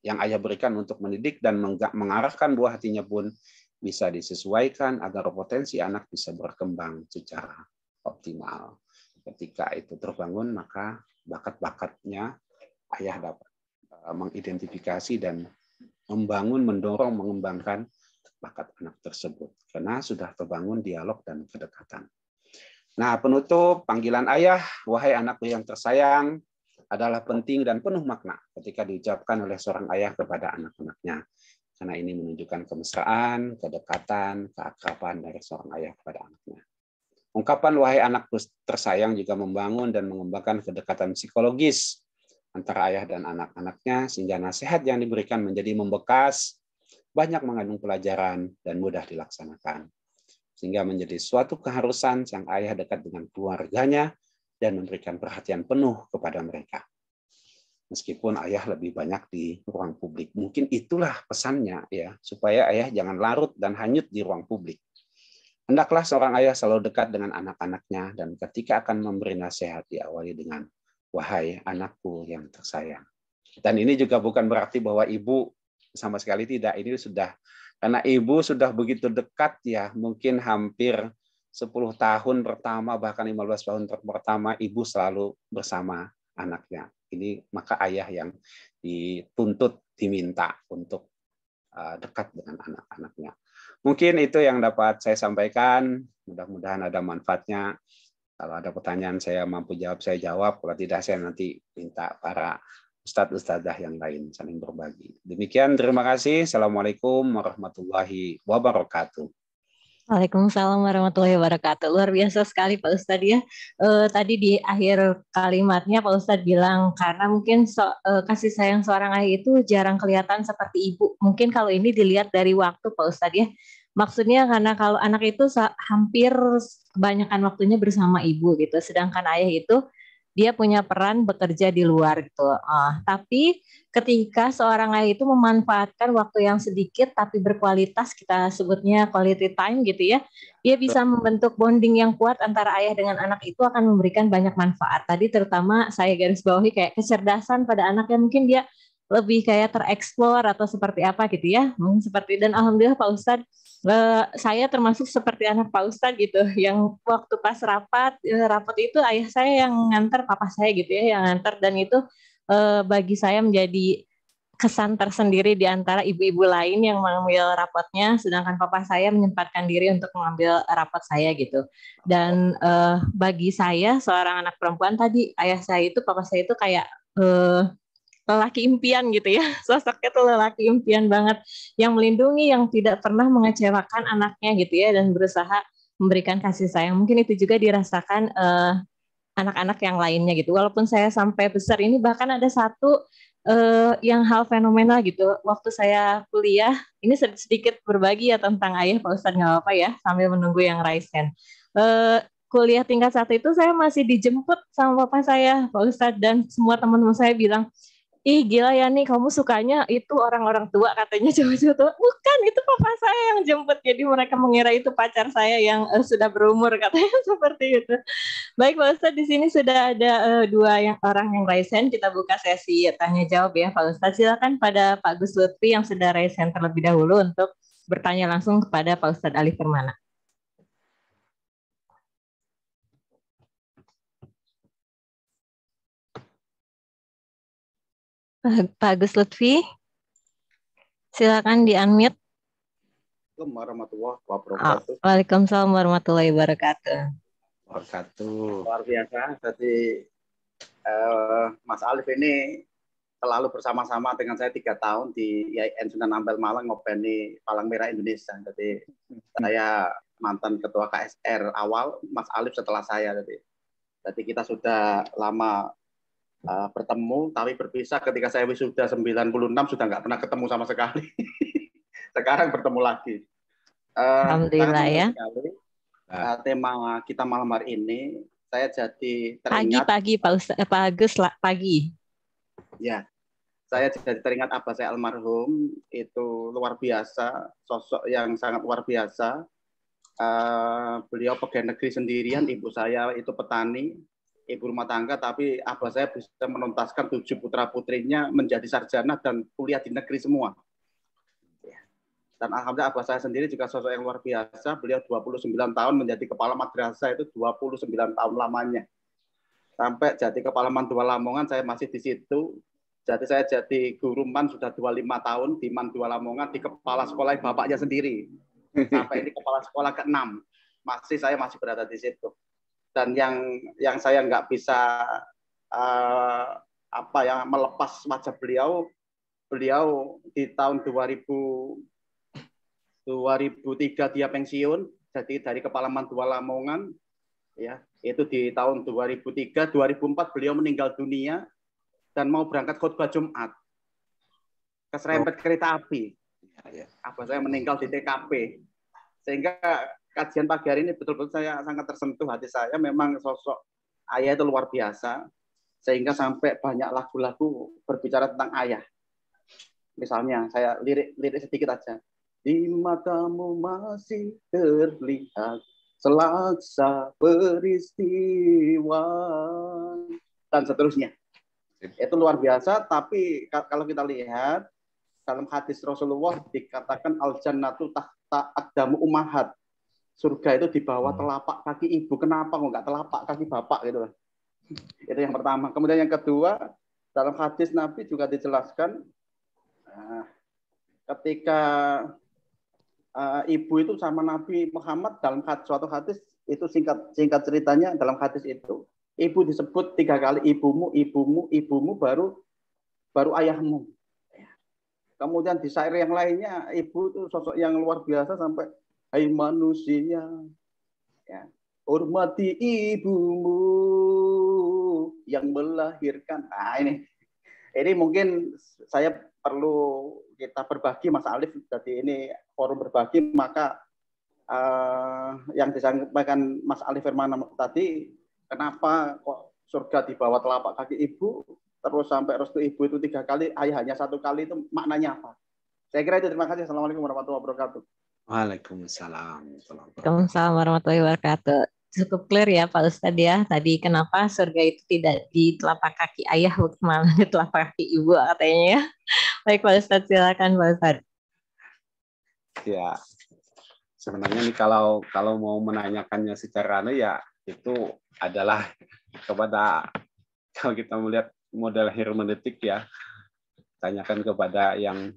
yang ayah berikan untuk mendidik dan mengarahkan buah hatinya pun bisa disesuaikan agar potensi anak bisa berkembang secara optimal. Ketika itu terbangun, maka bakat-bakatnya ayah dapat mengidentifikasi dan membangun, mendorong, mengembangkan bakat anak tersebut. Karena sudah terbangun dialog dan kedekatan. Nah, penutup panggilan ayah, wahai anakku yang tersayang, adalah penting dan penuh makna ketika diucapkan oleh seorang ayah kepada anak-anaknya. Karena ini menunjukkan kemesraan, kedekatan, keakraban dari seorang ayah kepada anaknya. Ungkapan wahai anakku tersayang juga membangun dan mengembangkan kedekatan psikologis antara ayah dan anak-anaknya sehingga nasihat yang diberikan menjadi membekas, banyak mengandung pelajaran dan mudah dilaksanakan. Sehingga menjadi suatu keharusan sang ayah dekat dengan keluarganya dan memberikan perhatian penuh kepada mereka. Meskipun ayah lebih banyak di ruang publik. Mungkin itulah pesannya ya, supaya ayah jangan larut dan hanyut di ruang publik. Hendaklah seorang ayah selalu dekat dengan anak-anaknya dan ketika akan memberi nasihat diawali dengan wahai anakku yang tersayang. Dan ini juga bukan berarti bahwa ibu sama sekali tidak. Ini sudah karena ibu sudah begitu dekat ya, mungkin hampir 10 tahun pertama bahkan 15 tahun pertama ibu selalu bersama anaknya. ini maka ayah yang dituntut, diminta untuk dekat dengan anak-anaknya. Mungkin itu yang dapat saya sampaikan. Mudah-mudahan ada manfaatnya. Kalau ada pertanyaan saya mampu jawab, saya jawab. Kalau tidak, saya nanti minta para ustadz-ustadzah yang lain saling berbagi. Demikian, terima kasih. Assalamualaikum warahmatullahi wabarakatuh. Waalaikumsalam warahmatullahi wabarakatuh. Luar biasa sekali Pak Ustadz ya. Tadi di akhir kalimatnya Pak Ustadz bilang karena mungkin kasih sayang seorang ayah itu jarang kelihatan seperti ibu. Mungkin kalau ini dilihat dari waktu Pak Ustadz ya. Maksudnya karena kalau anak itu hampir kebanyakan waktunya bersama ibu gitu. Sedangkan ayah itu dia punya peran bekerja di luar gitu. Tapi ketika seorang ayah itu memanfaatkan waktu yang sedikit tapi berkualitas, kita sebutnya quality time gitu ya, dia bisa membentuk bonding yang kuat antara ayah dengan anak, itu akan memberikan banyak manfaat. Tadi terutama saya garis bawahi kayak kecerdasan pada anak yang mungkin dia lebih kayak tereksplor atau seperti apa gitu ya. Seperti, dan alhamdulillah Pak Ustadz, saya termasuk seperti anak Pak Ustadz gitu, yang waktu pas rapat itu ayah saya yang nganter, papa saya gitu ya yang nganter, dan itu bagi saya menjadi kesan tersendiri di antara ibu-ibu lain yang mengambil rapotnya, sedangkan papa saya menyempatkan diri untuk mengambil rapot saya gitu. Dan bagi saya seorang anak perempuan, tadi ayah saya itu, papa saya itu kayak lelaki impian gitu ya, sosoknya tuh lelaki impian banget, yang melindungi, yang tidak pernah mengecewakan anaknya gitu ya, dan berusaha memberikan kasih sayang. Mungkin itu juga dirasakan anak-anak yang lainnya gitu. Walaupun saya sampai besar ini, bahkan ada satu yang hal fenomenal gitu. Waktu saya kuliah, ini sedikit berbagi ya tentang ayah Pak Ustadz, nggak apa-apa ya, sambil menunggu yang raise hand. Kuliah tingkat 1 itu saya masih dijemput sama bapak saya Pak Ustadz, dan semua teman-teman saya bilang, ih gila ya nih, kamu sukanya itu orang-orang tua, katanya cowok-cowok tua. Bukan, itu papa saya yang jemput. Jadi mereka mengira itu pacar saya yang sudah berumur, katanya seperti itu. Baik Pak Ustadz, di sini sudah ada orang yang raise hand. Kita buka sesi tanya jawab ya Pak Ustadz. Silakan pada Pak Gus Lutfi yang sudah raise hand terlebih dahulu untuk bertanya langsung kepada Pak Ustadz Ali Firmana. Pak Gus Lutfi, silakan di-unmute. Assalamualaikum warahmatullahi wabarakatuh. Waalaikumsalam warahmatullahi wabarakatuh. Luar biasa. Jadi Mas Alif ini selalu bersama-sama dengan saya 3 tahun di IAIN Sunan Ampel Malang ngopeni Palang Merah Indonesia. Jadi saya mantan ketua KSR awal, Mas Alif setelah saya. Jadi kita sudah lama bertemu, tapi berpisah ketika saya wisuda 96, sudah nggak pernah ketemu sama sekali. Sekarang bertemu lagi. Alhamdulillah ya. Sekali. Tema kita malam hari ini, saya jadi teringat pagi Pak Agus pagi. Ya, saya jadi teringat abah saya almarhum, itu luar biasa, sosok yang sangat luar biasa. Beliau pegawai negeri sendirian, ibu saya itu petani, ibu rumah tangga, tapi abah saya bisa menuntaskan 7 putra putrinya menjadi sarjana dan kuliah di negeri semua. Dan alhamdulillah abah saya sendiri juga sosok yang luar biasa. Beliau 29 tahun menjadi kepala madrasah, itu 29 tahun lamanya. Sampai jadi kepala MAN 2 Lamongan, saya masih di situ. Jadi saya jadi guru MAN sudah 25 tahun di MAN 2 Lamongan, di kepala sekolah bapaknya sendiri. Sampai ini kepala sekolah ke-6. Saya masih berada di situ. Dan yang saya nggak bisa melepas wajah beliau di tahun 2003 dia pensiun, jadi dari kepala MAN 2 Lamongan, ya, itu di tahun 2003, 2004 beliau meninggal dunia dan mau berangkat khutbah Jumat, keserempet kereta api. Abah saya meninggal di TKP, sehingga kajian pagi hari ini betul-betul saya sangat tersentuh hati saya. Memang sosok ayah itu luar biasa, sehingga sampai banyak lagu-lagu berbicara tentang ayah. Misalnya saya lirik sedikit aja. Di matamu masih terlihat selaksa peristiwa, dan seterusnya. Itu luar biasa. Tapi kalau kita lihat dalam hadis Rasulullah dikatakan al-jannatu tahta aqdamu ummahat. Surga itu di bawah telapak kaki ibu. Kenapa kok nggak telapak kaki bapak gitu? Itu yang pertama. Kemudian yang kedua, dalam hadis Nabi juga dijelaskan ketika ibu itu sama Nabi Muhammad dalam suatu hadis itu singkat ceritanya dalam hadis itu ibu disebut 3 kali ibumu, ibumu, ibumu baru ayahmu. Kemudian di syair yang lainnya ibu itu sosok yang luar biasa sampai hai manusia ya, hormati ibumu yang melahirkan. Nah ini mungkin saya perlu kita berbagi Mas Alif, jadi ini forum berbagi, maka yang disampaikan Mas Alif Firman tadi, kenapa kok surga di bawah telapak kaki ibu, terus sampai restu ibu itu 3 kali, ayah hanya 1 kali, itu maknanya apa? Saya kira itu, terima kasih. Assalamualaikum warahmatullahi wabarakatuh. Waalaikumsalam. Waalaikumsalam warahmatullahi wabarakatuh. Cukup clear ya Pak Ustadz ya. Tadi kenapa surga itu tidak di telapak kaki ayah, malah di telapak kaki ibu katanya ya. Baik Pak Ustadz, silakan Pak Ustadz. Ya, sebenarnya nih kalau mau menanyakannya secara ya itu adalah kepada, kalau kita melihat model hermeneutik ya, tanyakan kepada yang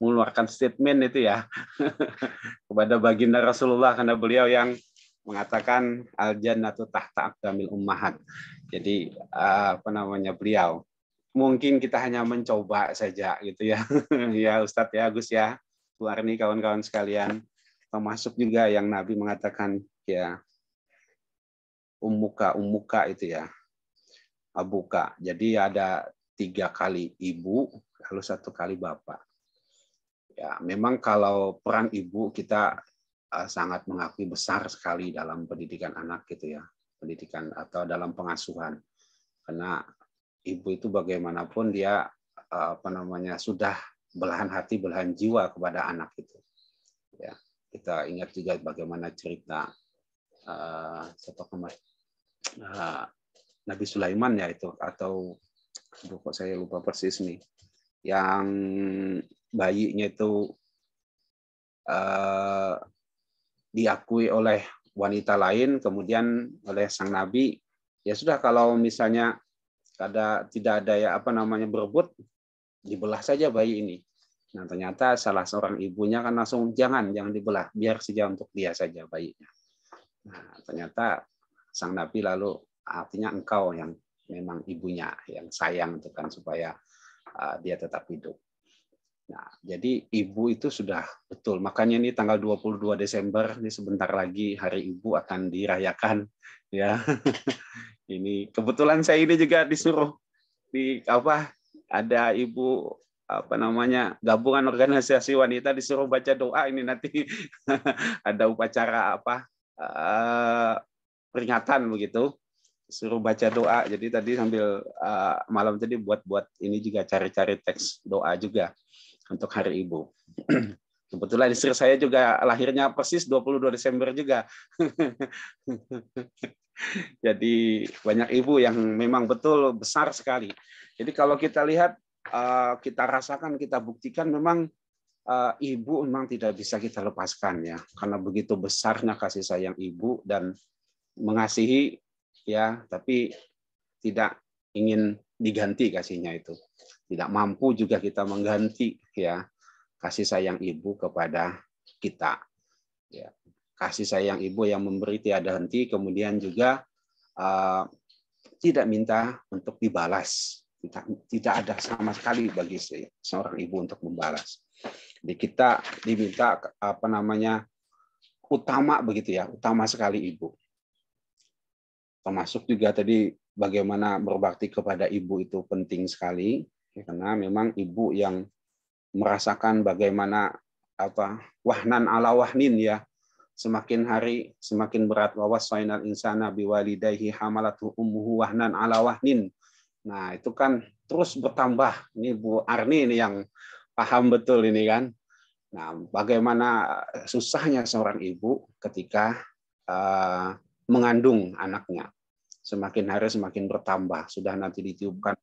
mengeluarkan statement itu ya, kepada baginda Rasulullah, karena beliau yang mengatakan al jannatu tahta aqdamil ummahat. Jadi beliau mungkin kita hanya mencoba saja gitu ya. Ya Ustadz ya, Gus ya, Bu Arni, kawan-kawan sekalian, termasuk juga yang Nabi mengatakan ya ummuka itu ya, abuka. Jadi ada 3 kali ibu lalu 1 kali bapak. Ya memang kalau peran ibu kita sangat mengakui besar sekali dalam pendidikan anak gitu ya, pendidikan atau dalam pengasuhan, karena ibu itu bagaimanapun dia sudah belahan hati belahan jiwa kepada anak itu ya. Kita ingat juga bagaimana cerita Nabi Sulaiman ya itu, atau kok saya lupa persis nih, yang bayinya itu diakui oleh wanita lain, kemudian oleh sang nabi, ya sudah kalau misalnya tidak ada ya berebut, dibelah saja bayi ini. Nah ternyata salah seorang ibunya kan langsung jangan dibelah, biar saja untuk dia saja bayinya. Nah ternyata sang nabi lalu, artinya engkau yang memang ibunya yang sayang itu kan, supaya dia tetap hidup. Nah, jadi ibu itu sudah betul. Makanya ini tanggal 22 Desember, ini sebentar lagi Hari Ibu akan dirayakan ya. Ini kebetulan saya ini juga disuruh ada ibu gabungan organisasi wanita disuruh baca doa, ini nanti ada upacara peringatan begitu. Suruh baca doa. Jadi tadi sambil malam tadi buat ini juga cari-cari teks doa juga untuk Hari Ibu. Kebetulan istri saya juga lahirnya persis 22 Desember juga. Jadi banyak ibu yang memang betul besar sekali. Jadi kalau kita lihat, kita rasakan, kita buktikan, memang ibu memang tidak bisa kita lepaskan ya, karena begitu besarnya kasih sayang ibu dan mengasihi ya, tapi tidak ingin diganti kasihnya itu. Tidak mampu juga kita mengganti ya kasih sayang ibu kepada kita. Ya. Kasih sayang ibu yang memberi tiada henti, kemudian juga tidak minta untuk dibalas. Tidak ada sama sekali bagi seorang ibu untuk membalas. Jadi kita diminta utama begitu ya, utama sekali ibu. Termasuk juga tadi bagaimana berbakti kepada ibu itu penting sekali, karena memang ibu yang merasakan bagaimana wahnan ala wahnin ya, semakin hari semakin berat. Wa wasainal insana biwalidayhi hamalatu ummuhu wahnan ala wahnin. Nah itu kan terus bertambah. Ini Bu Arni ini yang paham betul ini kan. Nah bagaimana susahnya seorang ibu ketika mengandung anaknya. Semakin hari semakin bertambah. Sudah nanti ditiupkan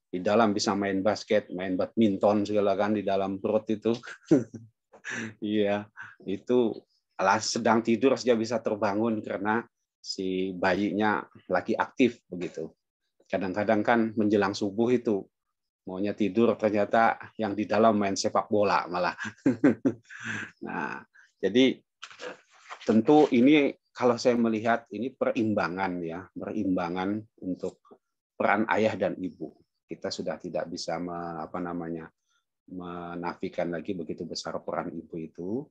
di dalam, bisa main basket, main badminton segala kan di dalam perut itu. Iya, itu sedang tidur saja bisa terbangun karena si bayinya lagi aktif begitu. kadang-kadang kan menjelang subuh itu maunya tidur, ternyata yang di dalam main sepak bola malah. Nah, jadi tentu ini kalau saya melihat ini perimbangan ya, perimbangan untuk peran ayah dan ibu. Kita sudah tidak bisa menafikan lagi begitu besar peran ibu itu.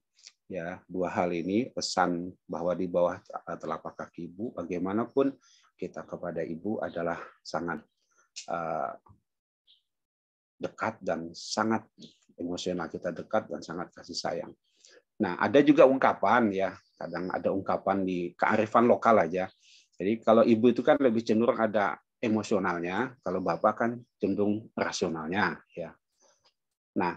Ya, dua hal ini pesan bahwa di bawah telapak kaki ibu, bagaimanapun kita kepada ibu adalah sangat dekat dan sangat emosional, kita dekat dan sangat kasih sayang. Nah, ada juga ungkapan ya, kadang ada ungkapan di kearifan lokal aja. Jadi kalau ibu itu kan lebih cenderung ada emosionalnya, kalau bapak kan cenderung rasionalnya ya. Nah,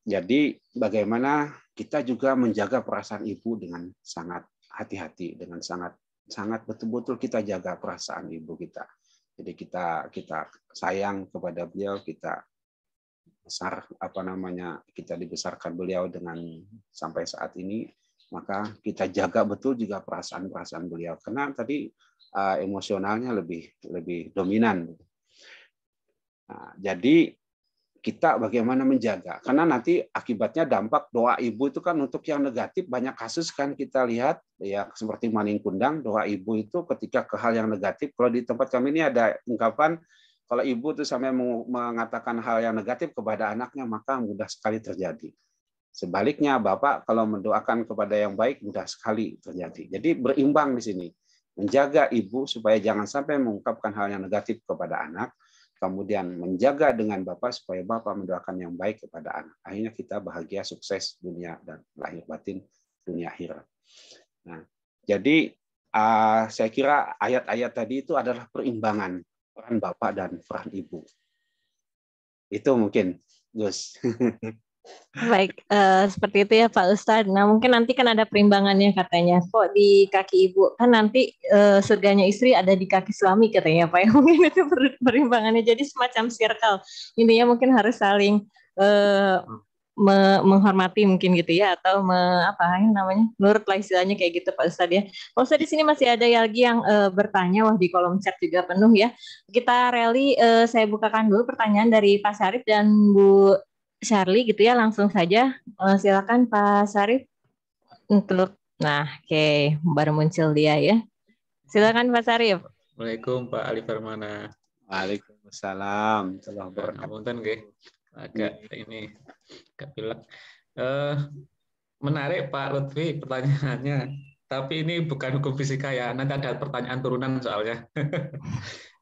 jadi bagaimana kita juga menjaga perasaan ibu dengan sangat hati-hati, dengan sangat betul-betul kita jaga perasaan ibu kita. Jadi kita sayang kepada beliau, kita kita dibesarkan beliau dengan sampai saat ini, maka kita jaga betul juga perasaan beliau, karena tadi emosionalnya lebih dominan. Nah, jadi kita bagaimana menjaga, karena nanti akibatnya dampak doa ibu itu kan untuk yang negatif, banyak kasus kan kita lihat ya, seperti maling kundang, doa ibu itu ketika ke hal yang negatif. Kalau di tempat kami ini ada ungkapan, kalau ibu itu sampai mengatakan hal yang negatif kepada anaknya, maka mudah sekali terjadi. Sebaliknya bapak kalau mendoakan kepada yang baik, mudah sekali terjadi. Jadi berimbang di sini, menjaga ibu supaya jangan sampai mengungkapkan hal yang negatif kepada anak, kemudian menjaga dengan bapak supaya bapak mendoakan yang baik kepada anak. Akhirnya kita bahagia, sukses dunia dan lahir batin, dunia akhirat. Nah, jadi saya kira ayat-ayat tadi itu adalah perimbangan peran bapak dan peran ibu. Itu mungkin, Gus. Baik, seperti itu ya Pak Ustadz. Nah mungkin nanti kan ada perimbangannya katanya. Kok di kaki ibu? Kan nanti surganya istri ada di kaki suami katanya Pak. Mungkin itu perimbangannya. Jadi semacam circle. Intinya mungkin harus saling menghormati mungkin gitu ya. Atau menurut lah istilahnya kayak gitu Pak Ustadz ya. Pak Ustadz di sini masih ada lagi yang bertanya. Wah di kolom chat juga penuh ya. Kita rally, saya bukakan dulu pertanyaan dari Pak Syarif dan Bu Charlie gitu ya, langsung saja. Silakan Pak Syarif untuk, oke, baru muncul dia ya. Silakan Pak Syarif. Assalamualaikum Pak Ali Farmana. Waalaikumsalam. Ngapunten nggih. Agak pilek. Menarik Pak Lutfi pertanyaannya. Tapi ini bukan hukum fisika ya. Nanti ada pertanyaan turunan soalnya.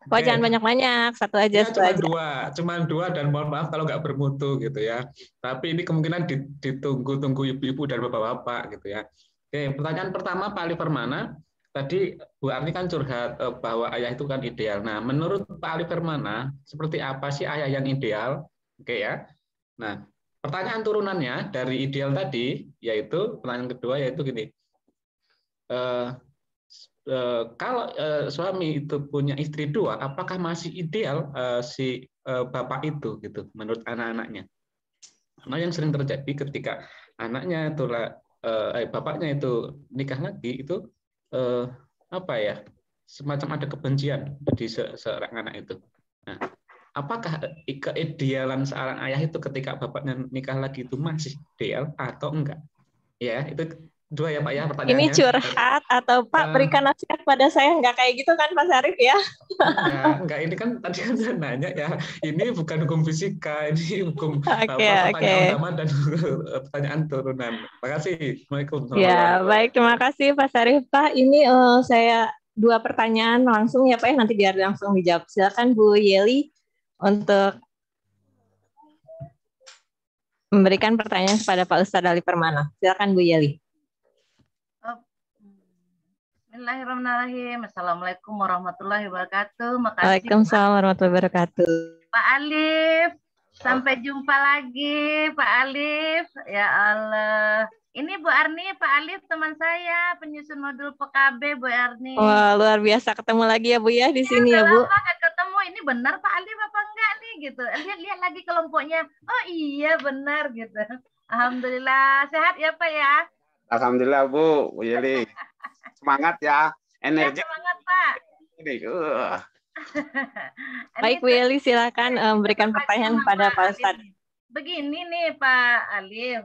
Oh, jangan banyak-banyak, satu aja. Ya, cuma dua dan mohon maaf kalau nggak bermutu gitu ya. Tapi ini kemungkinan ditunggu-tunggu ibu-ibu dan bapak-bapak gitu ya. Oke, pertanyaan pertama Pak Ali Farmana. Tadi Bu Arni kan curhat bahwa ayah itu kan ideal. Nah, menurut Pak Ali Farmana, seperti apa sih ayah yang ideal? Oke ya. Nah, pertanyaan turunannya dari ideal tadi, yaitu pertanyaan kedua yaitu gini. Kalau suami itu punya istri dua, apakah masih ideal si bapak itu gitu menurut anak-anaknya? Karena yang sering terjadi ketika anaknya itu bapaknya itu nikah lagi itu semacam ada kebencian di seorang anak itu. Nah, apakah keidealan seorang ayah itu ketika bapaknya nikah lagi itu masih ideal atau enggak? Ya, itu dua ya Pak ya pertanyaannya. Ini curhat atau Pak berikan nasihat pada saya, nggak kayak gitu kan Pak Syarif ya? Enggak, ini kan tadi kan saya nanya ya, ini bukan hukum fisika, ini hukum pertanyaan utama dan pertanyaan turunan. Terima kasih. Assalamualaikum. Ya, baik, terima kasih Pak Syarif. Pak, ini saya dua pertanyaan langsung ya Pak ya, nanti biar langsung dijawab. Silakan Bu Yeli untuk memberikan pertanyaan kepada Pak Ustadz Ali Permana. Silakan Bu Yeli. Bismillahirrahmanirrahim. Assalamualaikum warahmatullahi wabarakatuh. Makasih. Waalaikumsalam warahmatullahi wabarakatuh. Pak Alif, sampai jumpa lagi Pak Alif. Ya Allah. Ini Bu Arni, Pak Alif teman saya, penyusun modul PKB Bu Arni. Wah, luar biasa ketemu lagi ya Bu ya di sini ya Bu. Lama gak ketemu, ini benar Pak Alif apa enggak nih gitu. Lihat lagi kelompoknya. Oh iya benar gitu. Alhamdulillah, sehat ya Pak ya. Alhamdulillah Bu Yeli. Semangat ya, energi. Ya, semangat Pak. Ini, Baik, Bu Yeli, silakan berikan pertanyaan pada Pak Ustadz. Begini nih Pak Alif.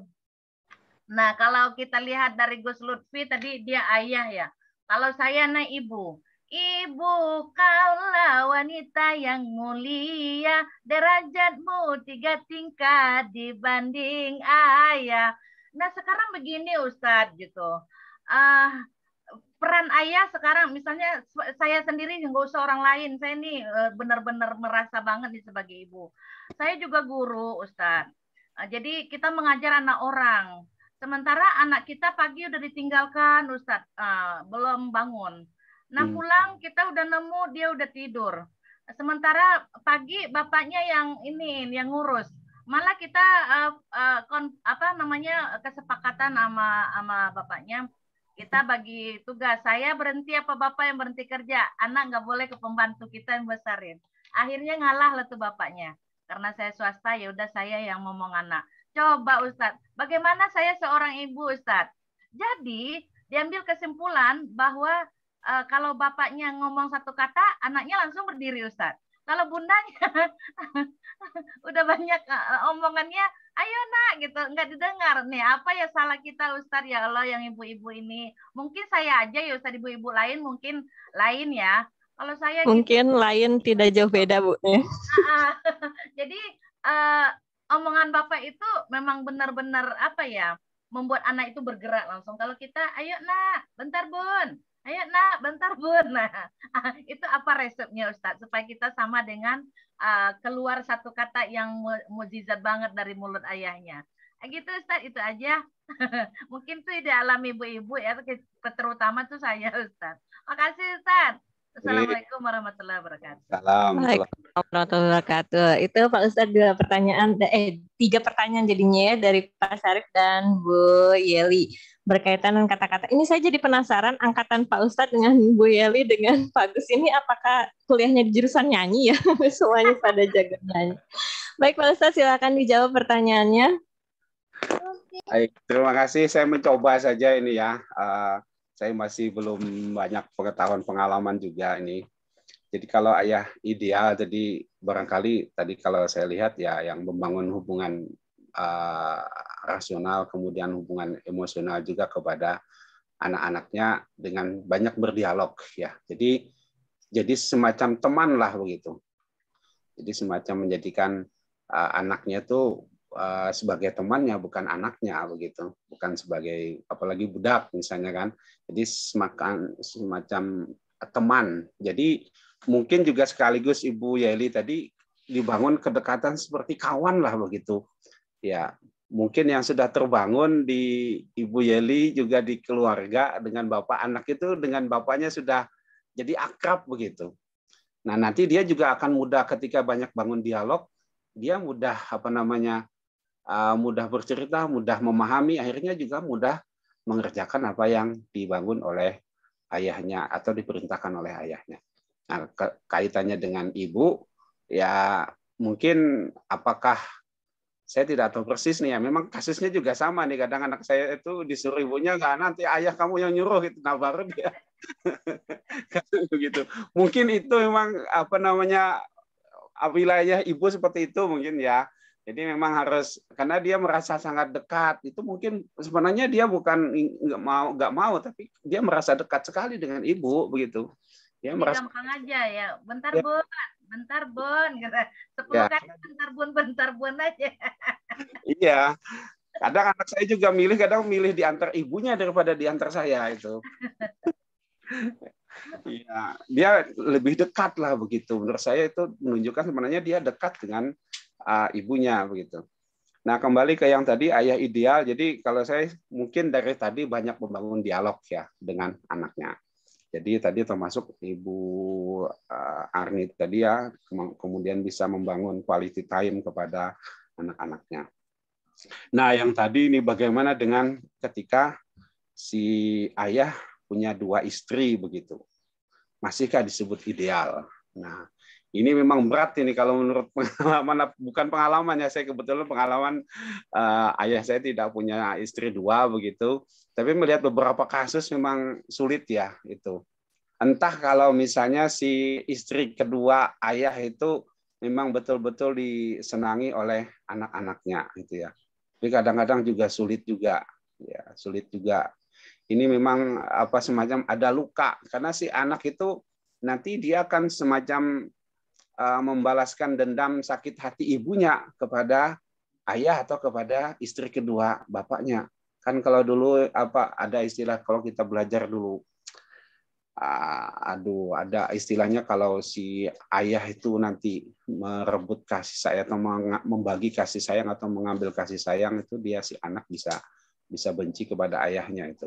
Nah, kalau kita lihat dari Gus Lutfi tadi dia ayah ya. Kalau saya ibu. Ibu, kaulah wanita yang mulia, derajatmu 3 tingkat dibanding ayah. Nah, sekarang begini Ustadz gitu. Peran ayah sekarang, misalnya saya sendiri nggak usah orang lain, saya nih benar-benar merasa banget nih sebagai ibu. Saya juga guru Ustadz. Jadi kita mengajar anak orang. Sementara anak kita pagi udah ditinggalkan Ustadz, belum bangun. Nah pulang kita udah nemu dia udah tidur. Sementara pagi bapaknya yang ngurus. Malah kita kesepakatan sama bapaknya, kita bagi tugas. Saya berhenti apa bapak yang berhenti kerja. Anak nggak boleh ke pembantu kita yang besarin. Akhirnya ngalah lah tuh bapaknya. Karena saya swasta ya udah saya yang ngomong anak. Coba Ustadz, bagaimana saya seorang ibu Ustadz? Jadi diambil kesimpulan bahwa kalau bapaknya ngomong satu kata, anaknya langsung berdiri Ustadz. Kalau bundanya udah banyak omongannya, ayo nak gitu, nggak didengar. Nih apa ya salah kita Ustadz ya Allah yang ibu-ibu ini. Mungkin saya aja ya Ustadz, ibu-ibu lain mungkin lain ya. Kalau saya mungkin gitu, lain tidak jauh beda Bu. Jadi omongan bapak itu memang benar-benar membuat anak itu bergerak langsung. Kalau kita, ayo nak, bentar bun. Ayo nak, bentar bun. Nah, itu apa resepnya Ustadz? Supaya kita sama dengan keluar satu kata yang mukjizat banget dari mulut ayahnya. Gitu Ustadz, itu aja. Mungkin itu ide alam ibu-ibu ya, terutama tuh saya Ustadz. Makasih Ustadz. Assalamualaikum warahmatullahi wabarakatuh. Waalaikumsalam warahmatullahi wabarakatuh. Itu Pak Ustadz 3 pertanyaan jadinya ya dari Pak Syarif dan Bu Yeli berkaitan dengan kata-kata. Ini saya jadi penasaran angkatan Pak Ustadz dengan Bu Yeli dengan Pak Gus ini apakah kuliahnya di jurusan nyanyi ya? Semuanya pada jago nyanyi. Baik Pak Ustadz, silakan dijawab pertanyaannya. Baik, terima kasih. Saya mencoba saja ini ya. Saya masih belum banyak pengalaman juga ini. Jadi kalau ayah ideal, jadi barangkali tadi kalau saya lihat ya yang membangun hubungan rasional, kemudian hubungan emosional juga kepada anak-anaknya dengan banyak berdialog ya. Jadi semacam teman lah begitu. Jadi semacam menjadikan anaknya tuh sebagai temannya bukan anaknya begitu, bukan sebagai apalagi budak misalnya kan. Jadi semacam teman. Jadi mungkin juga sekaligus Ibu Yeli tadi dibangun kedekatan seperti kawan lah begitu. Ya, mungkin yang sudah terbangun di Ibu Yeli juga di keluarga dengan bapak anak itu dengan bapaknya sudah jadi akrab begitu. Nah, nanti dia juga akan mudah ketika banyak bangun dialog, dia mudah mudah bercerita, mudah memahami, akhirnya juga mudah mengerjakan apa yang dibangun oleh ayahnya atau diperintahkan oleh ayahnya. Nah, kaitannya dengan ibu, ya mungkin apakah saya tidak tahu persis nih ya. Memang kasusnya juga sama nih. Kadang anak saya itu disuruh ibunya nggak, nanti ayah kamu yang nyuruh gitu. Nah baru dia begitu. Mungkin itu memang wilayah ibu seperti itu mungkin ya. Jadi memang harus karena dia merasa sangat dekat. Itu mungkin sebenarnya dia bukan nggak mau, tapi dia merasa dekat sekali dengan ibu begitu. Dia merasa gampang aja ya. Bentar bun, gitu. 10 kali bentar bun aja. Iya. Kadang anak saya juga kadang milih diantar ibunya daripada diantar saya itu. Iya, dia lebih dekat lah begitu. Menurut saya itu menunjukkan sebenarnya dia dekat dengan ibunya begitu. Nah, kembali ke yang tadi ayah ideal. Jadi kalau saya mungkin dari tadi banyak membangun dialog ya dengan anaknya. Jadi tadi termasuk Ibu Arni tadi ya, kemudian bisa membangun quality time kepada anak-anaknya. Nah, yang tadi ini bagaimana dengan ketika si ayah punya 2 istri begitu. Masihkah disebut ideal? Nah, ini memang berat ini kalau menurut pengalaman, bukan pengalaman ya, saya kebetulan pengalaman ayah saya tidak punya istri 2 begitu. Tapi melihat beberapa kasus memang sulit ya itu. entah kalau misalnya si istri kedua ayah itu memang betul-betul disenangi oleh anak-anaknya gitu ya. Tapi kadang-kadang juga sulit juga, ya sulit juga. Ini memang apa semacam ada luka karena si anak itu nanti dia akan semacam membalaskan dendam sakit hati ibunya kepada ayah atau kepada istri kedua bapaknya. Kan kalau dulu apa ada istilah kalau kita belajar dulu, ada istilahnya kalau si ayah itu nanti merebut kasih sayang atau membagi kasih sayang atau mengambil kasih sayang itu dia si anak bisa benci kepada ayahnya itu.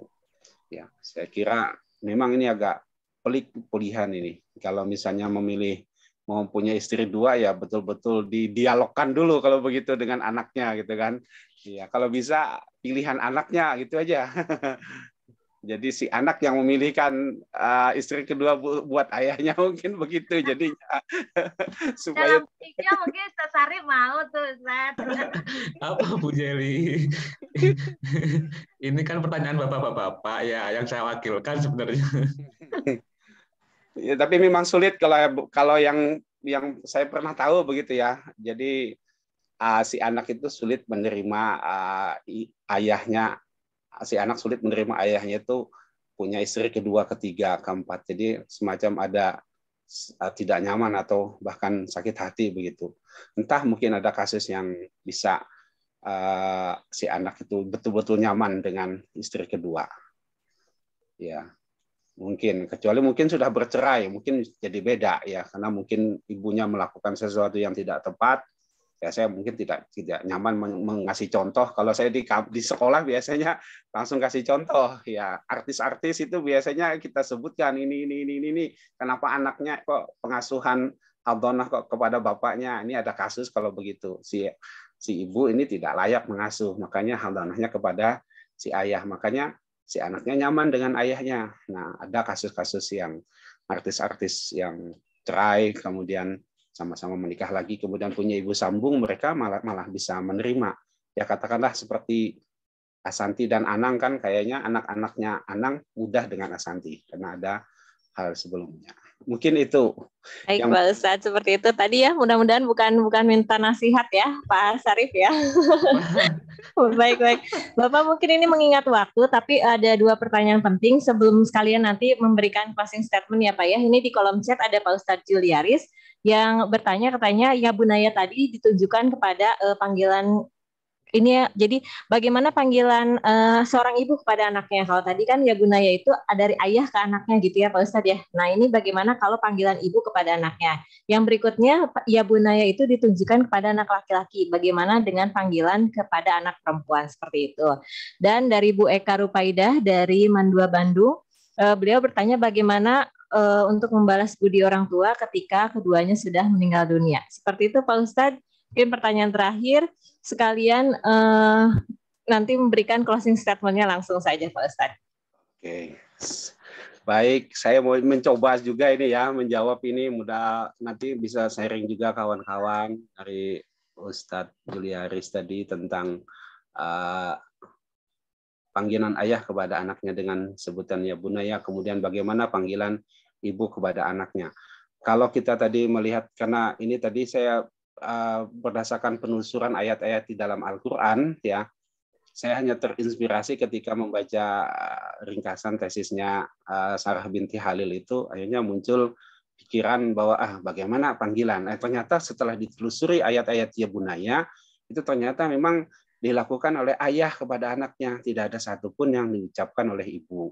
Ya, saya kira memang ini agak pelik pilihan ini. Kalau misalnya memilih mau punya istri dua ya betul-betul didialogkan dulu kalau begitu dengan anaknya gitu kan. Ya, kalau bisa pilihan anaknya gitu aja. Jadi si anak yang memilihkan istri kedua buat ayahnya mungkin begitu jadinya. Supaya dalam tiga mungkin Ustaz Sarif mau tuh Ustaz. Apa Bu Jeli? Ini kan pertanyaan bapak-bapak ya yang saya wakilkan sebenarnya. Ya, tapi memang sulit kalau yang saya pernah tahu begitu ya. Jadi si anak itu sulit menerima ayahnya. Si anak sulit menerima ayahnya itu punya istri kedua, ketiga, keempat. Jadi semacam ada tidak nyaman atau bahkan sakit hati begitu. Entah mungkin ada kasus yang bisa si anak itu betul-betul nyaman dengan istri kedua. Ya, mungkin kecuali mungkin sudah bercerai, mungkin jadi beda ya karena mungkin ibunya melakukan sesuatu yang tidak tepat. Ya saya mungkin tidak nyaman mengasih contoh. Kalau saya di sekolah biasanya langsung kasih contoh. Ya artis-artis itu biasanya kita sebutkan ini. Kenapa anaknya kok pengasuhan Aldonah kok kepada bapaknya? Ini ada kasus kalau begitu. Si ibu ini tidak layak mengasuh. Makanya Aldonahnya kepada si ayah. Makanya si anaknya nyaman dengan ayahnya. Nah ada kasus-kasus yang artis-artis yang cerai kemudian sama-sama menikah lagi, kemudian punya ibu sambung, mereka malah bisa menerima. Ya katakanlah seperti Asanti dan Anang kan kayaknya anak-anaknya Anang mudah dengan Asanti karena ada hal sebelumnya. Mungkin itu. Baik Pak Ustadz, seperti itu tadi ya. Mudah-mudahan bukan minta nasihat ya Pak Sarif ya. Baik. Bapak mungkin ini mengingat waktu, tapi ada dua pertanyaan penting sebelum sekalian nanti memberikan closing statement ya Pak ya. Ini di kolom chat ada Pak Ustadz Juliaris yang bertanya katanya ya Bunaya tadi ditujukan kepada panggilan ini ya. Jadi bagaimana panggilan seorang ibu kepada anaknya? Kalau tadi kan ya Bunaya itu dari ayah ke anaknya gitu ya Pak Ustadz ya. Nah ini bagaimana kalau panggilan ibu kepada anaknya? Yang berikutnya ya Bunaya itu ditujukan kepada anak laki-laki. Bagaimana dengan panggilan kepada anak perempuan seperti itu? Dan dari Bu Eka Rupaidah dari Mandua Bandung, beliau bertanya bagaimana untuk membalas budi orang tua ketika keduanya sudah meninggal dunia. Seperti itu Pak Ustadz. Mungkin pertanyaan terakhir, sekalian nanti memberikan closing statement-nya langsung saja Pak Ustadz. Oke, baik. Saya mau mencoba juga ini ya, menjawab ini. Mudah nanti bisa sharing juga kawan-kawan dari Ustadz Juliaris tadi tentang panggilan ayah kepada anaknya dengan sebutan ya Bunaya, kemudian bagaimana panggilan ibu kepada anaknya. Kalau kita tadi melihat, karena ini tadi saya berdasarkan penelusuran ayat-ayat di dalam Al-Quran, ya, saya hanya terinspirasi ketika membaca ringkasan tesisnya Sarah binti Halil itu, akhirnya muncul pikiran bahwa bagaimana panggilan. Ternyata setelah ditelusuri ayat-ayat ya Bunaya, itu ternyata memang dilakukan oleh ayah kepada anaknya, tidak ada satupun yang diucapkan oleh ibu.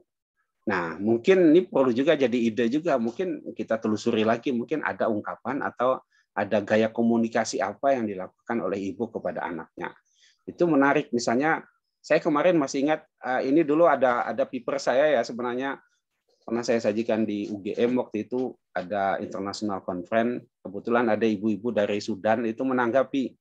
Nah, mungkin ini perlu juga jadi ide juga, mungkin kita telusuri lagi, mungkin ada ungkapan atau ada gaya komunikasi apa yang dilakukan oleh ibu kepada anaknya. Itu menarik, misalnya saya kemarin masih ingat, ini dulu ada paper saya ya sebenarnya, pernah saya sajikan di UGM waktu itu, ada International Conference, kebetulan ada ibu-ibu dari Sudan itu menanggapi.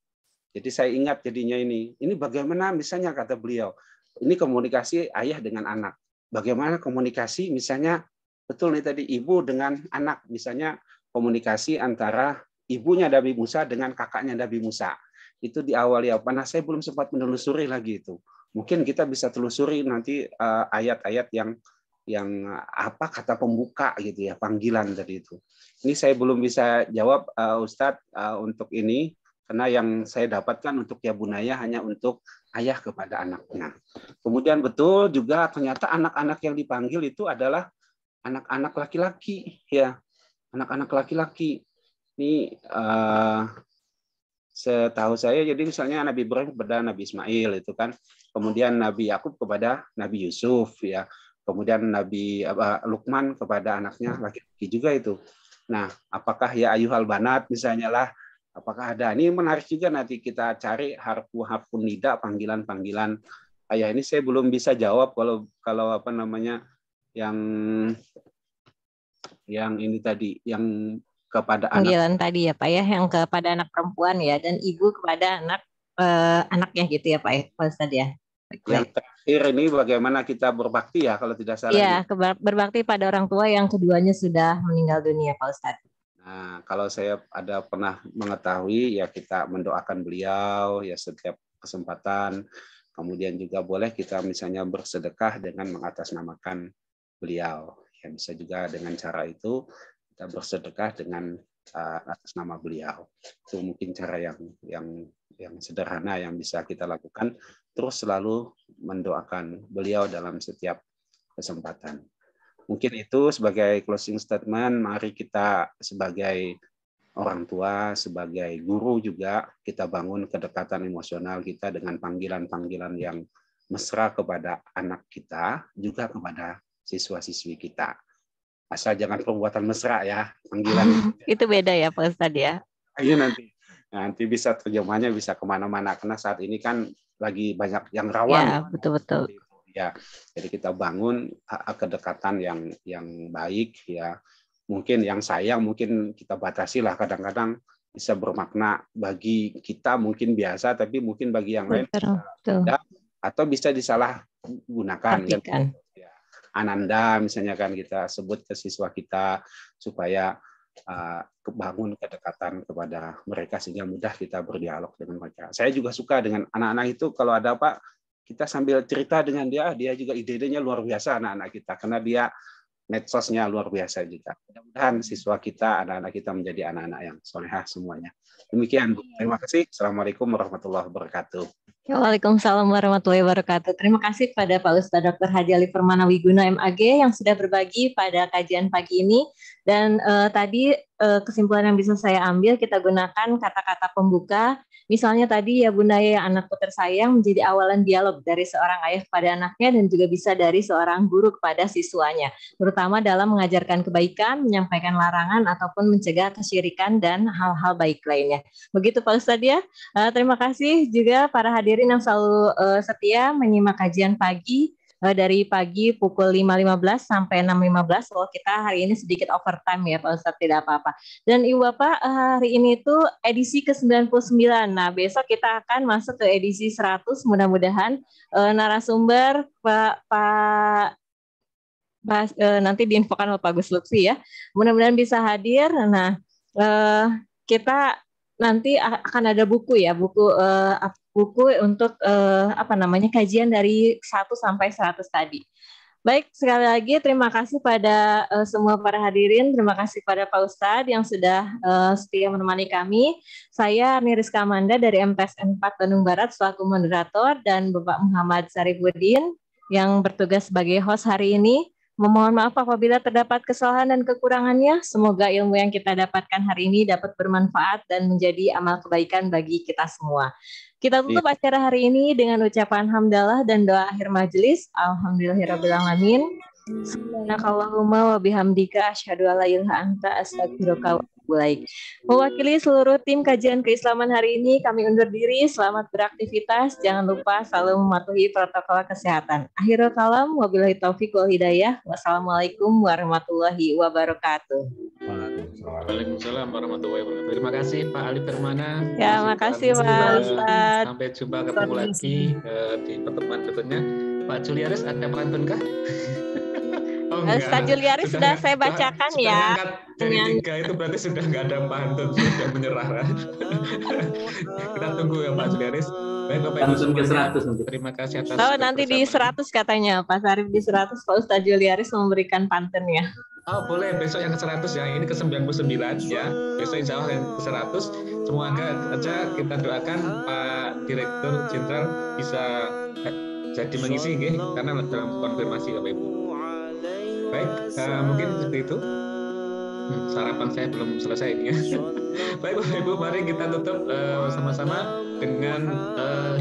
Jadi saya ingat jadinya ini bagaimana misalnya kata beliau, ini komunikasi ayah dengan anak. Bagaimana komunikasi misalnya, betul nih tadi ibu dengan anak, misalnya komunikasi antara ibunya Nabi Musa dengan kakaknya Nabi Musa. Itu diawali apa? Nah, saya belum sempat menelusuri lagi itu. Mungkin kita bisa telusuri nanti ayat-ayat yang apa kata pembuka gitu ya, panggilan tadi itu. Ini saya belum bisa jawab Ustadz untuk ini, karena yang saya dapatkan untuk ya bunaya hanya untuk ayah kepada anaknya. Kemudian betul juga ternyata anak-anak yang dipanggil itu adalah anak-anak laki-laki ya, anak-anak laki-laki. Ini setahu saya jadi misalnya Nabi Ibrahim kepada Nabi Ismail itu kan, kemudian Nabi Yakub kepada Nabi Yusuf ya, kemudian Nabi Luqman kepada anaknya laki-laki juga itu. Nah, apakah ya ayuhal banat misalnya lah, apakah ada? Ini menarik juga, nanti kita cari harfun nida, panggilan-panggilan ayah. Ini saya belum bisa jawab kalau apa namanya yang ini tadi, yang kepada panggilan anak tadi ya Pak ya, yang kepada anak perempuan ya, dan ibu kepada anaknya gitu ya Pak ya, Pak Ustadz ya. Yang terakhir ini bagaimana kita berbakti ya, kalau tidak salah. Iya, berbakti pada orang tua yang keduanya sudah meninggal dunia Pak Ustadz. Nah, kalau saya pernah mengetahui ya, kita mendoakan beliau ya setiap kesempatan. Kemudian juga boleh kita misalnya bersedekah dengan mengatasnamakan beliau. Ya, bisa juga dengan cara itu kita bersedekah dengan atas nama beliau. Itu mungkin cara yang sederhana yang bisa kita lakukan. Terus selalu mendoakan beliau dalam setiap kesempatan. Mungkin itu sebagai closing statement. Mari kita sebagai orang tua, sebagai guru juga, kita bangun kedekatan emosional kita dengan panggilan-panggilan yang mesra kepada anak kita, juga kepada siswa-siswi kita. Asal jangan perbuatan mesra ya, panggilan. Itu beda ya Pak Ustadz ya. Ini nanti bisa terjemahnya bisa kemana-mana, karena saat ini kan lagi banyak yang rawan. Ya, betul-betul. Ya, jadi kita bangun kedekatan yang baik ya. Mungkin yang sayang mungkin kita batasi lah, kadang-kadang bisa bermakna bagi kita mungkin biasa, tapi mungkin bagi yang lain tidak, atau bisa disalahgunakan. Kan? Ya, Ananda misalnya kan kita sebut ke siswa kita supaya kebangun kedekatan kepada mereka sehingga mudah kita berdialog dengan mereka. Saya juga suka dengan anak-anak itu, kalau ada apa kita sambil cerita dengan dia juga ide-idenya luar biasa anak-anak kita, karena dia medsosnya luar biasa juga. Mudah-mudahan siswa kita, anak-anak kita menjadi anak-anak yang solehah semuanya. Demikian Bu. Terima kasih. Assalamualaikum warahmatullahi wabarakatuh. Waalaikumsalam warahmatullahi wabarakatuh. Terima kasih kepada Pak Ustadz Dr. Haji Ali Permana Wiguna MAG yang sudah berbagi pada kajian pagi ini. Dan tadi kesimpulan yang bisa saya ambil, kita gunakan kata-kata pembuka. Misalnya tadi ya Bunda ya, anakku tersayang menjadi awalan dialog dari seorang ayah kepada anaknya, dan juga bisa dari seorang guru kepada siswanya, terutama dalam mengajarkan kebaikan, menyampaikan larangan, ataupun mencegah kesyirikan dan hal-hal baik lainnya. Begitu Pak Ustadz ya. Terima kasih juga para hadirin yang selalu setia menyimak kajian pagi dari pagi pukul 5.15 sampai 6.15. Kalau kita hari ini sedikit overtime ya Pak Ustadz, tidak apa-apa. Dan Ibu Bapak, hari ini itu edisi ke-99. Nah, besok kita akan masuk ke edisi 100. Mudah-mudahan narasumber Pak nanti diinfokan oleh Pak Gus Lutfi ya. Mudah-mudahan bisa hadir. Nah, kita nanti akan ada buku ya, buku untuk kajian dari 1 sampai 100 tadi. Baik, sekali lagi terima kasih pada semua para hadirin, terima kasih pada Pak Ustadz yang sudah setia menemani kami. Saya Arni Rizka Amanda dari MTSN 4 Bandung Barat selaku moderator, dan Bapak Muhammad Sarifuddin yang bertugas sebagai host hari ini. Memohon maaf apabila terdapat kesalahan dan kekurangannya. Semoga ilmu yang kita dapatkan hari ini dapat bermanfaat dan menjadi amal kebaikan bagi kita semua. Kita tutup acara hari ini dengan ucapan hamdalah dan doa akhir majelis. Alhamdulillahirrabbilalamin. Subhanakallahumma wa bihamdika asyhadu an la ilaha illa anta astaghfiruka wa atubu ilaik. Mewakili seluruh tim kajian keislaman hari ini, kami undur diri. Selamat beraktivitas. Jangan lupa selalu mematuhi protokol kesehatan. Akhirul kalam, wabillahi taufiq wal hidayah. Wassalamualaikum warahmatullahi wabarakatuh. Waalaikumsalam warahmatullahi wabarakatuh. Terima kasih Pak Ali Permana. Ya, makasih Pak Ustadz. Sampai jumpa ketemu lagi di pertemuan berikutnya. Pak Juliaris, ada pantun kah? Ustaz Juliari sudah saya bacakan ya. Angkat dari 3 itu berarti sudah nggak ada pantun, sudah menyerah. Kita tunggu ya Pak Juliaris. Baik Bapak Ibu semuanya, terima kasih atas. Oh, nanti di 100 katanya Pak Sarif, di 100 Pak Ustaz Juliaris memberikan pantunnya. Oh boleh, besok yang ke-100 ya, ini ke-99 ya, besok insya Allah yang ke-100. Semoga aja kita doakan Pak Direktur Jenderal bisa jadi mengisi karena dalam konfirmasi Bapak Ibu. Baik, mungkin seperti itu. Sarapan saya belum selesai ini ya. Baik Bapak Ibu, mari kita tutup sama-sama dengan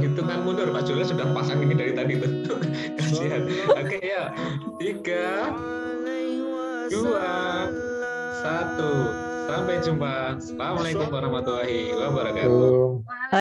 hitungan mundur. Pak Julius sudah pasang ini dari tadi tuh. Kasihan. Oke ya, 3, 2, 1. Sampai jumpa. Assalamualaikum warahmatullahi wabarakatuh.